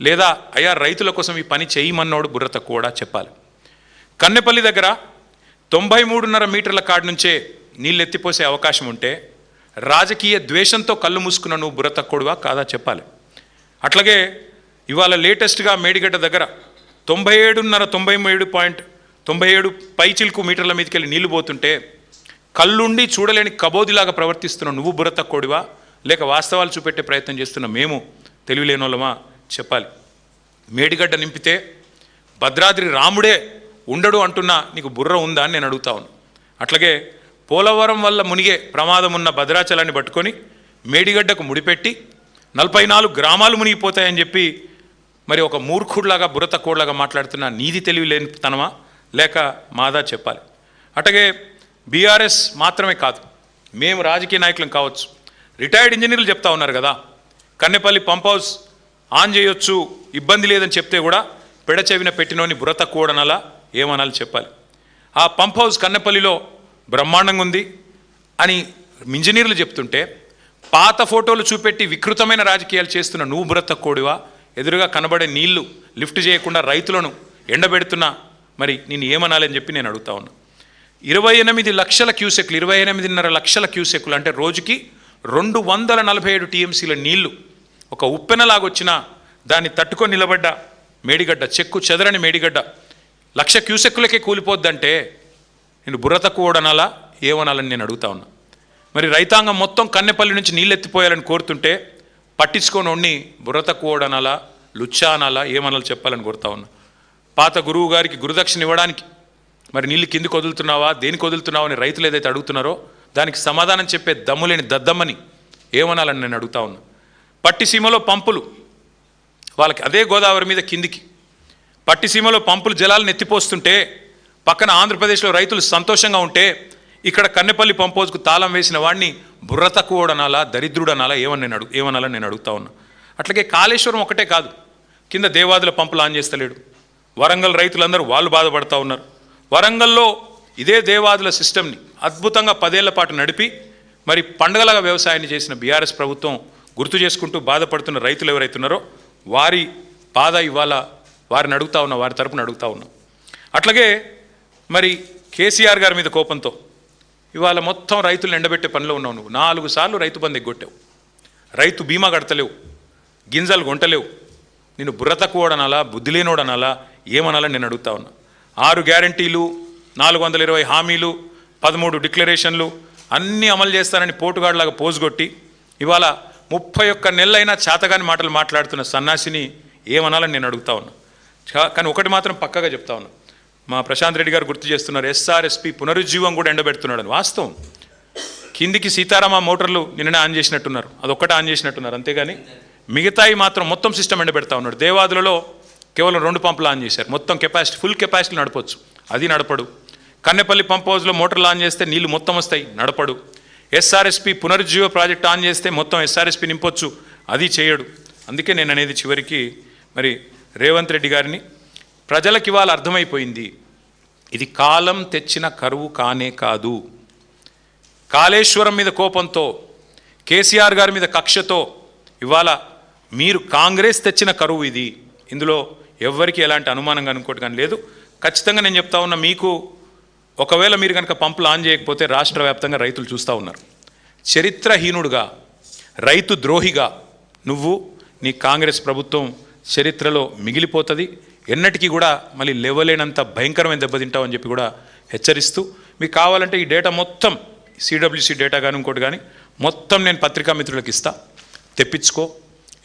లేదా అయ్యా రైతుల కోసం ఈ పని చేయమన్నోడు బుర్ర తక్కువడా చెప్పాలి. కన్నెపల్లి దగ్గర 93.5 మీటర్ల కాడి నుంచే నీళ్ళు ఎత్తిపోసే అవకాశం ఉంటే రాజకీయ ద్వేషంతో కళ్ళు మూసుకున్న నువ్వు బుర్ర తక్కువడువా కాదా చెప్పాలి. అట్లాగే ఇవాళ లేటెస్ట్గా మేడిగడ్డ దగ్గర 97 పైచిల్కు మీటర్ల మీదకి వెళ్ళి నీళ్లు పోతుంటే కళ్ళుండి చూడలేని కబోదిలాగా ప్రవర్తిస్తున్న నువ్వు బుర్ర తక్కువడివా, లేక వాస్తవాలు చూపెట్టే ప్రయత్నం చేస్తున్న మేము తెలివిలేని వాళ్ళమా చెప్పాలి. మేడిగడ్డ నింపితే భద్రాద్రి రాముడే ఉండడు అంటున్నా నీకు బుర్ర ఉందా అని నేను అడుగుతా ఉన్నాను. అట్లాగే పోలవరం వల్ల మునిగే ప్రమాదం ఉన్న భద్రాచలాన్ని పట్టుకొని మేడిగడ్డకు ముడిపెట్టి 44 గ్రామాలు మునిగిపోతాయని చెప్పి మరి ఒక మూర్ఖుడిలాగా బుర్ర తక్కువలాగా మాట్లాడుతున్నా నీది తెలివి లేని తనమా లేక మాదా చెప్పాలి. అట్లాగే బీఆర్ఎస్ మాత్రమే కాదు, మేము రాజకీయ నాయకులం కావచ్చు, రిటైర్డ్ ఇంజనీర్లు చెప్తా ఉన్నారు కదా, కన్నెపల్లి పంప్ హౌస్ ఆన్ చేయొచ్చు ఇబ్బంది లేదని చెప్తే కూడా పెడచెవిన పెట్టినోని బుర్ర తక్కువడనలా ఏమనాలి చెప్పాలి. ఆ పంప్ హౌస్ కన్నెపల్లిలో బ్రహ్మాండంగా ఉంది అని ఇంజనీర్లు చెప్తుంటే పాత ఫోటోలు చూపెట్టి వికృతమైన రాజకీయాలు చేస్తున్న నువ్వు బుర్ర తక్కువడివా, ఎదురుగా కనబడే నీళ్లు లిఫ్ట్ చేయకుండా రైతులను ఎండబెడుతున్నా మరి నేను ఏమనాలని చెప్పి నేను అడుగుతా ఉన్నా. 28 లక్షల క్యూసెక్లు, 28.5 లక్షల క్యూసెక్లు అంటే రోజుకి 247 టీఎంసీల నీళ్లు ఒక ఉప్పెనలాగొచ్చినా దాన్ని తట్టుకొని నిలబడ్డ మేడిగడ్డ, చెక్కు చెదరని మేడిగడ్డ 1,00,000 క్యూసెక్కులకే కూలిపోద్దంటే నేను బుర్ర తక్కువడనాలా ఏమనాలని నేను అడుగుతా ఉన్నా. మరి రైతాంగం మొత్తం కన్నెపల్లి నుంచి నీళ్ళు ఎత్తిపోయాలని కోరుతుంటే పట్టించుకొని బుర్ర తక్కువడనాలా లుచ్చా అనాలా ఏమనాలి చెప్పాలని కోరుతా ఉన్నా. పాత గురువు గారికి గురుదక్షిణ ఇవ్వడానికి మరి నీళ్ళు కిందికి వదులుతున్నావా దేనికి వదులుతున్నావా అని రైతులు ఏదైతే అడుగుతున్నారో దానికి సమాధానం చెప్పే దమ్ములేని దద్దమ్మని ఏమనాలని నేను అడుగుతా ఉన్నా. పట్టిసీమలో పంపులు వాళ్ళకి అదే గోదావరి మీద కిందికి పట్టిసీమలో పంపులు జలాలను ఎత్తిపోస్తుంటే పక్కన ఆంధ్రప్రదేశ్లో రైతులు సంతోషంగా ఉంటే ఇక్కడ కన్నెపల్లి పంపోజుకు తాళం వేసిన వాడిని బుర్ర తక్కువడనాలా దరిద్రుడనాలా ఏమనాలని నేను అడుగుతా ఉన్నా. అట్లాగే కాళేశ్వరం ఒకటే కాదు, కింద దేవాదుల పంపులు ఆన్ చేస్తలేడు. వరంగల్ రైతులందరూ వాళ్ళు బాధపడతా ఉన్నారు. వరంగల్లో ఇదే దేవాదుల సిస్టమ్ని అద్భుతంగా 10 ఏళ్ల పాటు నడిపి మరి పండగలాగా వ్యవసాయాన్ని చేసిన బీఆర్ఎస్ ప్రభుత్వం గుర్తు చేసుకుంటూ బాధపడుతున్న రైతులు ఎవరైతున్నారో వారి బాధ ఇవాళ వారిని అడుగుతా ఉన్నా, వారి తరపున అడుగుతా ఉన్నాం. అట్లాగే మరి కేసీఆర్ గారి మీద కోపంతో ఇవాళ మొత్తం రైతులను ఎండబెట్టే పనిలో ఉన్నావు. నువ్వు 4 సార్లు రైతు బంధు ఎగ్గొట్టావు, రైతు బీమా కడతలేవు, గింజలు కొంటలేవు. నేను బుర్ర తక్కువడనాలా బుద్ధి లేనోడనాలా ఏమనాలని నేను అడుగుతా ఉన్నా. 6 గ్యారంటీలు, 420 హామీలు, 13 డిక్లరేషన్లు అన్నీ అమలు చేస్తానని పోటుగాడులాగా పోజుగొట్టి ఇవాళ 31 నెలలైనా చేతగాని మాటలు మాట్లాడుతున్న సన్నాసిని ఏమనాలని నేను అడుగుతా ఉన్నా. కానీ ఒకటి మాత్రం పక్కగా చెప్తా ఉన్నా, మా ప్రశాంత్ రెడ్డి గారు గుర్తు చేస్తున్నారు ఎస్ఆర్ఎస్పి పునరుజ్జీవం కూడా ఎండబెడుతున్నాడని. వాస్తవం, కిందికి సీతారామ మోటార్లు నిన్ననే ఆన్ చేసినట్టున్నారు, అదొక్కటే ఆన్ చేసినట్టున్నారు, అంతేగాని మిగతాయి మాత్రం మొత్తం సిస్టమ్ ఎండబెడతా ఉన్నాడు. దేవాదులలో కేవలం 2 పంపులు ఆన్ చేశారు, మొత్తం కెపాసిటీ ఫుల్ కెపాసిటీ నడపొచ్చు, అది నడపడు. కన్నెపల్లి పంప్ హౌస్లో మోటార్లు ఆన్ చేస్తే నీళ్లు మొత్తం వస్తాయి, నడపడు. ఎస్ఆర్ఎస్పి పునరుజ్జీవ ప్రాజెక్ట్ ఆన్ చేస్తే మొత్తం ఎస్ఆర్ఎస్పి నింపొచ్చు, అది చేయడు. అందుకే నేను అనేది చివరికి మరి రేవంత్ రెడ్డి గారిని, ప్రజలకు ఇవాళ అర్థమైపోయింది ఇది కాలం తెచ్చిన కరువు కానే కాదు. కాళేశ్వరం మీద కోపంతో కేసీఆర్ గారి మీద కక్షతో ఇవాళ మీరు కాంగ్రెస్ తెచ్చిన కరువు ఇది, ఇందులో ఎవ్వరికి ఎలాంటి అనుమానంగా అనుకోవటం కానీ లేదు. ఖచ్చితంగా నేను చెప్తా ఉన్నా, మీకు ఒకవేళ మీరు కనుక పంపులు ఆన్ చేయకపోతే రాష్ట్ర వ్యాప్తంగా రైతులు చూస్తూ ఉన్నారు. చరిత్రహీనుడుగా రైతు ద్రోహిగా నువ్వు నీ కాంగ్రెస్ ప్రభుత్వం చరిత్రలో మిగిలిపోతుంది. ఎన్నటికీ కూడా మళ్ళీ లేవలేనంత భయంకరమైన దెబ్బతింటావు అని చెప్పి కూడా హెచ్చరిస్తూ, మీకు కావాలంటే ఈ డేటా మొత్తం సిడబ్ల్యూసి డేటా కానీ ఇంకోటి కానీ మొత్తం నేను పత్రికా మిత్రులకు ఇస్తా, తెప్పించుకో,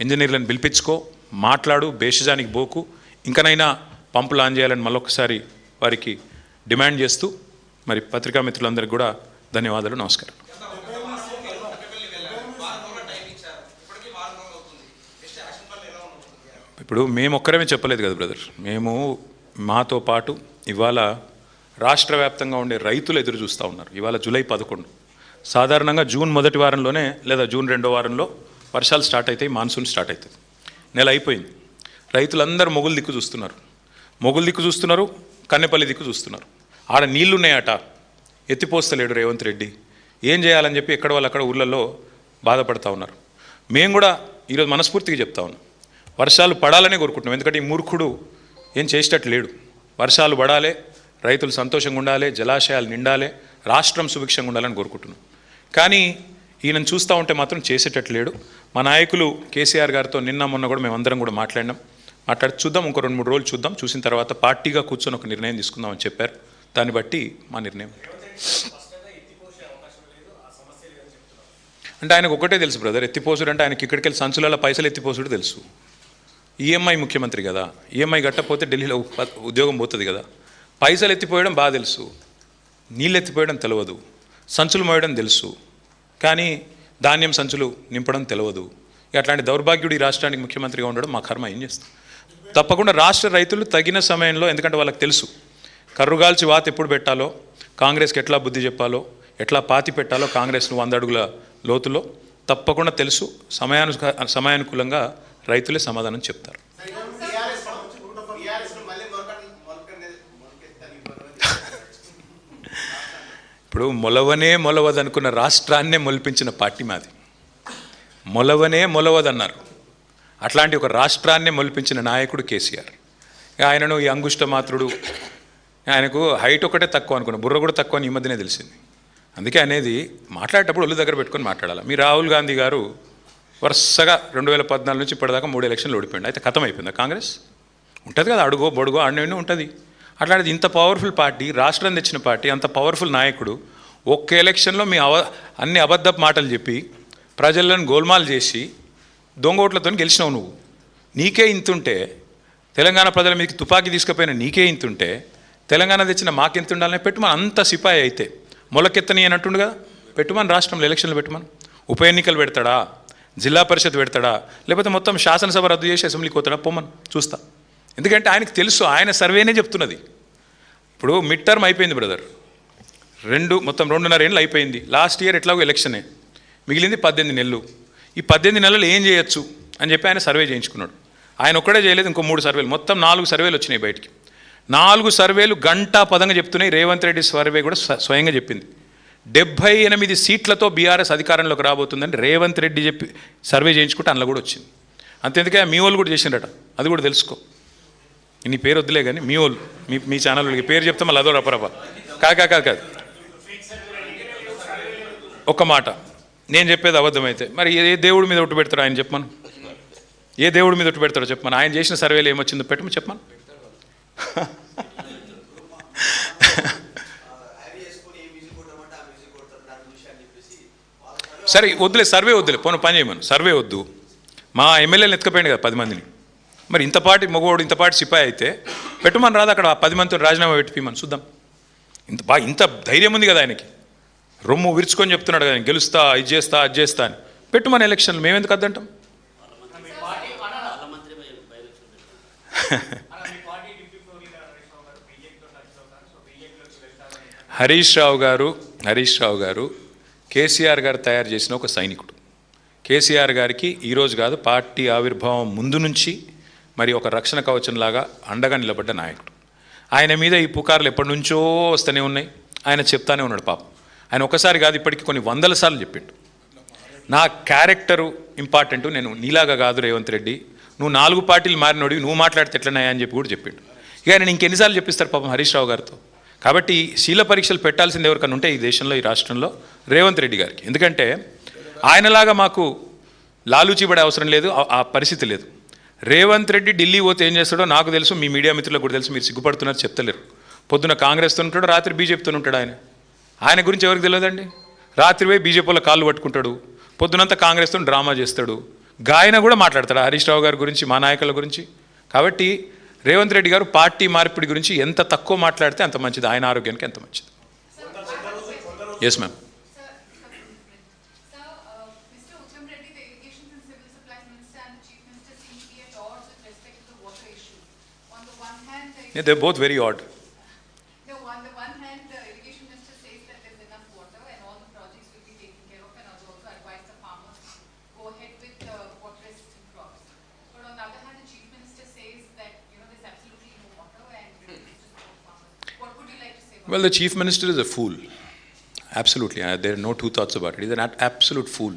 ఇంజనీర్లను పిలిపించుకో, మాట్లాడు, బేషజానికి బోకు, ఇంకనైనా పంపులు ఆన్ చేయాలని మళ్ళొకసారి వారికి డిమాండ్ చేస్తూ మరి పత్రికా మిత్రులందరికీ కూడా ధన్యవాదాలు, నమస్కారం. ఇప్పుడు మేము ఒక్కరమే చెప్పలేదు కదా బ్రదర్, మేము మాతో పాటు ఇవాళ రాష్ట్ర వ్యాప్తంగా ఉండే రైతులు ఎదురు చూస్తూ ఉన్నారు. ఇవాళ జూలై 11, సాధారణంగా జూన్ మొదటి వారంలోనే లేదా జూన్ 2వ వారంలో వర్షాలు స్టార్ట్ అవుతాయి, మాన్సూన్ స్టార్ట్ అవుతుంది. నెల అయిపోయింది, రైతులందరూ మొగులు దిక్కు చూస్తున్నారు, కన్నెపల్లి దిక్కు చూస్తున్నారు. ఆడ నీళ్లున్నాయట, ఎత్తిపోస్తలేడు రేవంత్ రెడ్డి, ఏం చేయాలని చెప్పి ఎక్కడ వాళ్ళు అక్కడ ఊళ్ళల్లో బాధపడతా ఉన్నారు. మేము కూడా ఈరోజు మనస్ఫూర్తిగా చెప్తా ఉన్నాం, వర్షాలు పడాలనే కోరుకుంటున్నాం. ఎందుకంటే ఈ మూర్ఖుడు ఏం చేసేటట్టు లేడు. వర్షాలు పడాలి, రైతులు సంతోషంగా ఉండాలి, జలాశయాలు నిండాలి, రాష్ట్రం సుభిక్షంగా ఉండాలని కోరుకుంటున్నాం. కానీ ఈయనను చూస్తూ ఉంటే మాత్రం చేసేటట్టు లేడు. మా నాయకులు కేసీఆర్ గారితో నిన్న మొన్న కూడా మేమందరం కూడా మాట్లాడి చూద్దాం, ఇంకో 2-3 రోజులు చూద్దాం, చూసిన తర్వాత పార్టీగా కూర్చొని ఒక నిర్ణయం తీసుకుందామని చెప్పారు. దాన్ని బట్టి మా నిర్ణయం అంటే ఆయనకు ఒకటే తెలుసు బ్రదర్, ఎత్తిపోసుడు అంటే ఆయనకి ఇక్కడికి వెళ్ళి సంచులలో పైసలు ఎత్తిపోసుడు తెలుసు. ఈఎంఐ ముఖ్యమంత్రి కదా, ఈఎంఐ కట్టకపోతే ఢిల్లీలో ఉద్యోగం పోతుంది కదా. పైసలు ఎత్తిపోయడం బాగా తెలుసు, నీళ్ళు ఎత్తిపోయడం తెలియదు, సంచులు మోయడం తెలుసు, కానీ ధాన్యం సంచులు నింపడం తెలియదు. అట్లాంటి దౌర్భాగ్యుడు ఈ రాష్ట్రానికి ముఖ్యమంత్రిగా ఉండడం మా కర్మ. ఏం చేస్తాం? తప్పకుండా రాష్ట్ర రైతులు తగిన సమయంలో, ఎందుకంటే వాళ్ళకి తెలుసు కర్రుగాల్చి వాత ఎప్పుడు పెట్టాలో, కాంగ్రెస్కి ఎట్లా బుద్ధి చెప్పాలో, ఎట్లా పాతి పెట్టాలో కాంగ్రెస్ను 100 అడుగుల లోతులో తప్పకుండా తెలుసు. సమయానుకూలంగా రైతులే సమాధానం చెప్తారు. ఇప్పుడు మొలవదనుకున్న రాష్ట్రాన్నే మొలిపించిన పార్టీ మాది. మొలవదన్నారు, అట్లాంటి ఒక రాష్ట్రాన్నే మొలిపించిన నాయకుడు కేసీఆర్. ఆయనను ఈ అంగుష్ట మాత్రుడు, ఆయనకు హైట్ ఒకటే తక్కువ అనుకున్నా, బుర్ర కూడా తక్కువ అని ఈ మధ్యనే తెలిసింది. అందుకే అనేది మాట్లాడేటప్పుడు ఒళ్ళు దగ్గర పెట్టుకొని మాట్లాడాలి. మీ రాహుల్ గాంధీ గారు వరుసగా 2014 నుంచి ఇప్పటిదాకా 3 ఎలక్షన్లు ఓడిపోయింది. అయితే ఖతం అయిపోయిందా కాంగ్రెస్? ఉంటుంది కదా, అడుగో బొడుగో ఆడనే ఉంటుంది. అట్లాంటిది ఇంత పవర్ఫుల్ పార్టీ, రాష్ట్రం తెచ్చిన పార్టీ, అంత పవర్ఫుల్ నాయకుడు ఒక్క ఎలక్షన్లో మీ అన్ని అబద్ధపు మాటలు చెప్పి ప్రజలను గోల్మాల్ చేసి దొంగ ఓట్లతో గెలిచినావు నువ్వు. నీకే ఇంతుంటే తెలంగాణ ప్రజల మీదకి తుపాకీ తీసుకుపోయిన నీకే ఇంతుంటే తెలంగాణ తెచ్చిన మాకెంత ఉండాలని పెట్టుమని. అంత సిపాయి అయితే మొలకెత్తని అని అంటుండు కదా, పెట్టుమని. రాష్ట్రంలో ఎలక్షన్లు పెట్టుమని. ఉప ఎన్నికలు పెడతాడా, జిల్లా పరిషత్ పెడతాడా, లేకపోతే మొత్తం శాసనసభ రద్దు చేసి అసెంబ్లీకి పోతాడా, పొమ్మని చూస్తా. ఎందుకంటే ఆయనకు తెలుసు, ఆయన సర్వేనే చెప్తున్నది. ఇప్పుడు మిడ్ టర్మ్ అయిపోయింది బ్రదర్, మొత్తం 2.5 ఏళ్ళు అయిపోయింది. లాస్ట్ ఇయర్ ఎట్లాగో ఎలక్షనే, మిగిలింది 18 నెలలు. ఈ 18 నెలలు ఏం చేయొచ్చు అని చెప్పి ఆయన సర్వే చేయించుకున్నాడు. ఆయన ఒక్కడే చేయలేదు, ఇంకో 3 సర్వేలు, మొత్తం 4 సర్వేలు వచ్చినాయి బయటికి. 4 సర్వేలు గంటా పదంగా చెప్తున్నాయి. రేవంత్ రెడ్డి సర్వే కూడా స్వయంగా చెప్పింది 78 సీట్లతో బీఆర్ఎస్ అధికారంలోకి రాబోతుందని రేవంత్ రెడ్డి చెప్పి సర్వే చేయించుకుంటే అందులో కూడా వచ్చింది. అంతెందుకే మీ వాళ్ళు కూడా చేసిండట, అది కూడా తెలుసుకో. నీ పేరు వద్దులే కానీ మీ వాళ్ళు మీ ఛానల్ వాళ్ళకి పేరు చెప్తే మళ్ళీ అదో రపరప. కాదు ఒక్క మాట, నేను చెప్పేది అబద్ధమైతే మరి ఏ దేవుడి మీద ఒట్టు పెడతారో ఆయన చెప్పమను. ఏ దేవుడి మీద ఒట్టు పెడతారో చెప్పమను. ఆయన చేసిన సర్వేలో ఏమొచ్చిందో పెట్టమని చెప్పమను. సరే వద్దులే, సర్వే వద్దులే, పోను పని చేయమను. సర్వే వద్దు. మా ఎమ్మెల్యేలు ఎత్తుకపోయింది కదా 10 మందిని. మరి ఇంతపాటి మగవాడు ఇంతపాటి సిపాయి అయితే పెట్టుమని రాదు. అక్కడ 10 మందితో రాజీనామా పెట్టిపోమని చూద్దాం. ఇంత ధైర్యం ఉంది కదా ఆయనకి, రొమ్ము విరుచుకొని చెప్తున్నాడు కదా, గెలుస్తా, ఇది చేస్తా, అది చేస్తా అని. పెట్టుమని ఎలక్షన్లు మేమెందుకు వద్దంటాం? హరీష్ రావు గారు కేసీఆర్ గారు తయారు చేసిన ఒక సైనికుడు. కేసీఆర్ గారికి ఈరోజు కాదు, పార్టీ ఆవిర్భావం ముందు నుంచి మరి ఒక రక్షణ కవచంలాగా అండగా నిలబడ్డ నాయకుడు. ఆయన మీద ఈ పుకార్లు ఎప్పటి నుంచో వస్తూనే ఉన్నాయి. ఆయన చెప్తానే ఉన్నాడు పాపం. ఆయన ఒకసారి కాదు, ఇప్పటికీ కొన్ని 100 సార్లు చెప్పిండు, నా క్యారెక్టరు ఇంపార్టెంట్, నేను నీలాగా కాదు రేవంత్ రెడ్డి, నువ్వు 4 పార్టీలు మారినోడివి, నువ్వు మాట్లాడితే ఎట్లన్నాయా అని చెప్పి కూడా చెప్పిండు. ఇక ఆయన ఇంకెన్నిసార్లు చెప్పిస్తారు పాపం హరీష్ రావు గారితో. కాబట్టి శీల పరీక్షలు పెట్టాల్సింది ఎవరికన్నా ఉంటే ఈ దేశంలో, ఈ రాష్ట్రంలో రేవంత్ రెడ్డి గారికి. ఎందుకంటే ఆయనలాగా మాకు లాలూచిపడే అవసరం లేదు, ఆ పరిస్థితి లేదు. రేవంత్ రెడ్డి ఢిల్లీ పోతే ఏం చేస్తాడో నాకు తెలుసు, మీ మీడియా మిత్రులకు కూడా తెలుసు. మీరు సిగ్గుపడుతున్నారు, చెప్తలేరు. పొద్దున కాంగ్రెస్తో ఉంటాడు, రాత్రి బీజేపీతో ఉంటాడు. ఆయన గురించి ఎవరికి తెలియదండి. రాత్రి పోయి బీజేపీలో కాళ్ళు పట్టుకుంటాడు, పొద్దునంతా కాంగ్రెస్తో డ్రామా చేస్తాడు. గాయన కూడా మాట్లాడతాడు హరీష్ రావు గారి గురించి, మా నాయకుల గురించి. కాబట్టి రేవంత్ రెడ్డి గారు పార్టీ మార్పిడి గురించి ఎంత తక్కువ మాట్లాడితే అంత మంచిది, ఆయన ఆరోగ్యానికి ఎంత మంచిది. Yes ma'am. They're both very odd. No, on the one hand, the irrigation minister says that there's enough water and all the projects will be taken care of, and also advise the farmers go ahead with water resistant crops. But on the other hand, the chief minister says that there's absolutely no water and it's just for farmers. What would you like to say about Well, the chief minister is a fool. Absolutely, there are no two thoughts about it. He's an absolute fool.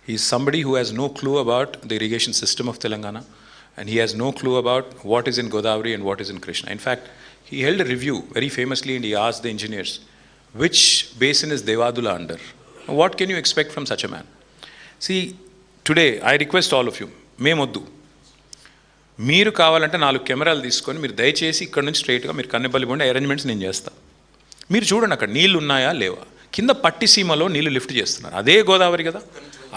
He's somebody who has no clue about the irrigation system of Telangana. And he has no clue about what is in Godavari and what is in Krishna. In fact, he held a review very famously and he asked the engineers, which basin is Devadula under? What can you expect from such a man? See, today I request all of you, మేమొద్దు, మీరు కావాలంటే 4 కెమెరాలు తీసుకొని మీరు దయచేసి ఇక్కడ నుంచి స్ట్రైట్గా మీరు కన్నెపల్లి పోండి, అరేంజ్మెంట్స్ నేను చేస్తాను. మీరు చూడండి అక్కడ నీళ్ళు ఉన్నాయా లేవా. కింద పట్టిసీమలో నీళ్ళు లిఫ్ట్ చేస్తున్నారు, అదే గోదావరి కదా,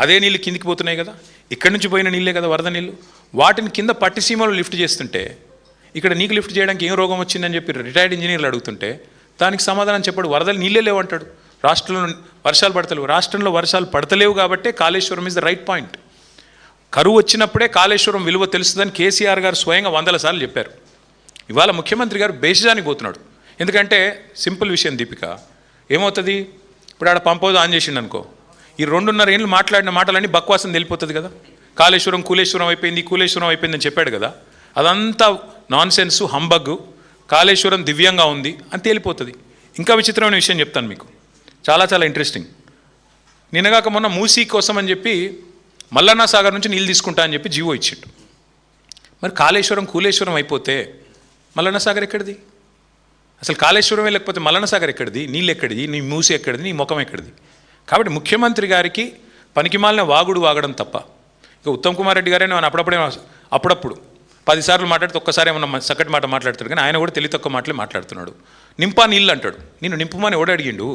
అదే నీళ్ళు కిందికి పోతున్నాయి కదా, ఇక్కడి నుంచి పోయిన నీళ్ళే కదా వరద నీళ్ళు. వాటిని కింద పట్టిసీమలో లిఫ్ట్ చేస్తుంటే ఇక్కడ నీకు లిఫ్ట్ చేయడానికి ఏం రోగం వచ్చిందని చెప్పి రిటైర్డ్ ఇంజనీర్లు అడుగుతుంటే దానికి సమాధానం చెప్పాడు, వరదలు నీళ్ళే లేవంటాడు. రాష్ట్రంలో వర్షాలు పడతలేవు. రాష్ట్రంలో వర్షాలు పడతలేవు కాబట్టే Kaleshwaram is the right point. కరువు వచ్చినప్పుడే కాళేశ్వరం విలువ తెలుస్తుందని కేసీఆర్ గారు స్వయంగా 100 సార్లు చెప్పారు. ఇవాళ ముఖ్యమంత్రి గారు బేసిజానికి పోతున్నాడు. ఎందుకంటే సింపుల్ విషయం దీపిక, ఏమవుతుంది, ఇప్పుడు ఆడ పంప్ హౌస్ ఆన్ చేసిండు అనుకో, ఈ 2.5 ఏళ్ళు మాట్లాడిన మాటలన్నీ బక్వాసం తెలిపోతుంది కదా. కాళేశ్వరం కూలేశ్వరం అయిపోయిందని చెప్పాడు కదా, అదంతా నాన్ సెన్సు, హంబగ్. కాళేశ్వరం దివ్యంగా ఉంది అని తేలిపోతుంది. ఇంకా విచిత్రమైన విషయం చెప్తాను మీకు, చాలా చాలా ఇంట్రెస్టింగ్. నిన్నగాక మొన్న మూసీ కోసం అని చెప్పి మల్లన్న సాగర్ నుంచి నీళ్ళు తీసుకుంటా అని చెప్పి జీవో ఇచ్చిండు. మరి కాళేశ్వరం కూలేశ్వరం అయిపోతే మల్లన్న సాగర్ ఎక్కడిది? అసలు కాళేశ్వరమే లేకపోతే మల్లన్న సాగర్ ఎక్కడిది? నీళ్ళు ఎక్కడిది? నీ మూసి ఎక్కడిది? నీ ముఖం ఎక్కడిది? కాబట్టి ముఖ్యమంత్రి గారికి పనికిమాలిన వాగడం తప్ప. ఇక ఉత్తమ్ కుమార్ రెడ్డి గారే నేను అప్పుడప్పుడు 10 సార్లు మాట్లాడితే ఒక్కసారి ఏమన్నా చక్కటి మాట మాట్లాడతాడు, కానీ ఆయన కూడా తెలివి తక్కువ మాటలే మాట్లాడుతున్నాడు. నింపా నీళ్ళు అంటాడు. నిన్ను నింపమని ఎవడు అడిగిండు?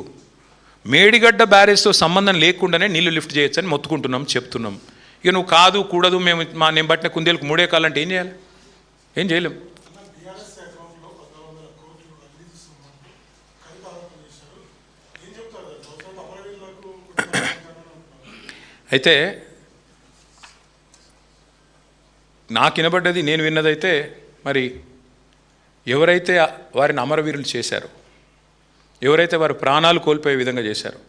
మేడిగడ్డ బ్యారేజ్తో సంబంధం లేకుండానే నీళ్లు లిఫ్ట్ చేయొచ్చని మొత్తుకుంటున్నాం, చెప్తున్నాం. ఇక నువ్వు కాదు కూడదు, నేను పట్టిన కుందేలకు 3 ఎకరాలంటే ఏం చేయాలి? ఏం చేయలేం. అయితే నాకు వినబడ్డది, నేను విన్నదైతే, మరి ఎవరైతే వారిని అమరవీరులు చేశారో, ఎవరైతే వారు ప్రాణాలు కోల్పోయే విధంగా చేశారో,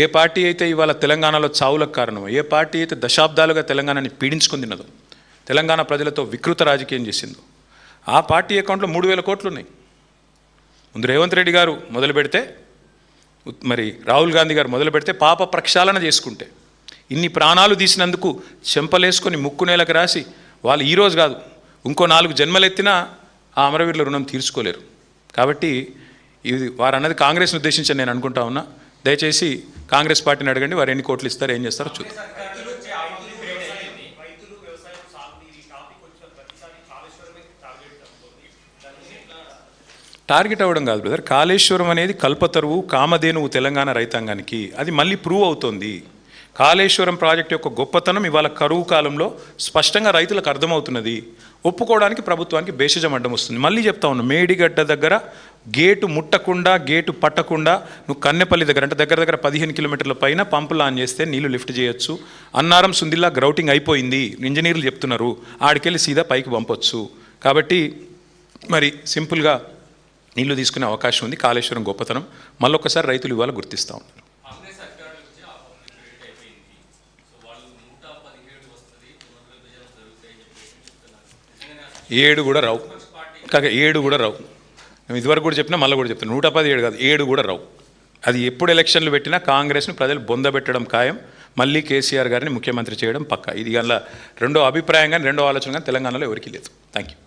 ఏ పార్టీ అయితే ఇవాళ తెలంగాణలో చావులకు కారణమో, ఏ పార్టీ అయితే దశాబ్దాలుగా తెలంగాణని పీడించుకుందిన్నదో, తెలంగాణ ప్రజలతో వికృత రాజకీయం చేసిందో, ఆ పార్టీ అకౌంట్లో 3,000 కోట్లు ఉన్నాయి. ముందు రేవంత్ రెడ్డి గారు మొదలు పెడితే, మరి రాహుల్ గాంధీ గారు మొదలు పెడితే, పాప ప్రక్షాళన చేసుకుంటే, ఇన్ని ప్రాణాలు తీసినందుకు చెంపలేసుకొని ముక్కు నేలకు రాసి వాళ్ళు ఈరోజు కాదు ఇంకో 4 జన్మలెత్తినా ఆ అమరవీరుల రుణం తీర్చుకోలేరు. కాబట్టి ఇది వారు అన్నది కాంగ్రెస్ని ఉద్దేశించి నేను అనుకుంటా ఉన్నా. దయచేసి కాంగ్రెస్ పార్టీని అడగండి, వారు ఎన్ని కోట్లు ఇస్తారో, ఏం చేస్తారో చూద్దాం. టార్గెట్ అవ్వడం కాదు బ్రదర్, కాళేశ్వరం అనేది కల్పతరువు, కామధేనువు తెలంగాణ రైతాంగానికి. అది మళ్ళీ ప్రూవ్ అవుతోంది. కాళేశ్వరం ప్రాజెక్టు యొక్క గొప్పతనం ఇవాళ కరువు కాలంలో స్పష్టంగా రైతులకు అర్థమవుతున్నది. ఒప్పుకోవడానికి ప్రభుత్వానికి భేషజం అడ్డం వస్తుంది. మళ్ళీ చెప్తా ఉన్నా, మేడిగడ్డ దగ్గర గేటు ముట్టకుండా, గేటు పట్టకుండా నువ్వు కన్నెపల్లి దగ్గర, అంటే దగ్గర 15 కిలోమీటర్ల పైన పంపులు ఆన్ చేస్తే నీళ్లు లిఫ్ట్ చేయొచ్చు. అన్నారం సుందిల్లా గ్రౌటింగ్ అయిపోయింది, ఇంజనీర్లు చెప్తున్నారు, ఆడికెళ్ళి సీదా పైకి పంపొచ్చు. కాబట్టి మరి సింపుల్గా నీళ్లు తీసుకునే అవకాశం ఉంది. కాళేశ్వరం గొప్పతనం మళ్ళొక్కసారి రైతులు ఇవాళ గుర్తిస్తూ ఉన్నారు. 7 కూడా రావు, కాక 7 కూడా రావు. మేము ఇదివరకు కూడా చెప్పినా, మళ్ళీ కూడా చెప్తున్నాం, 117 కాదు, 7 కూడా రావు. అది ఎప్పుడు ఎలక్షన్లు పెట్టినా కాంగ్రెస్ను ప్రజలు బొందబెట్టడం ఖాయం. మళ్ళీ కేసీఆర్ గారిని ముఖ్యమంత్రి చేయడం పక్కా. ఇది అలా రెండో అభిప్రాయం కానీ, రెండో ఆలోచన కానీ తెలంగాణలో ఎవరికీ లేదు. Thank you.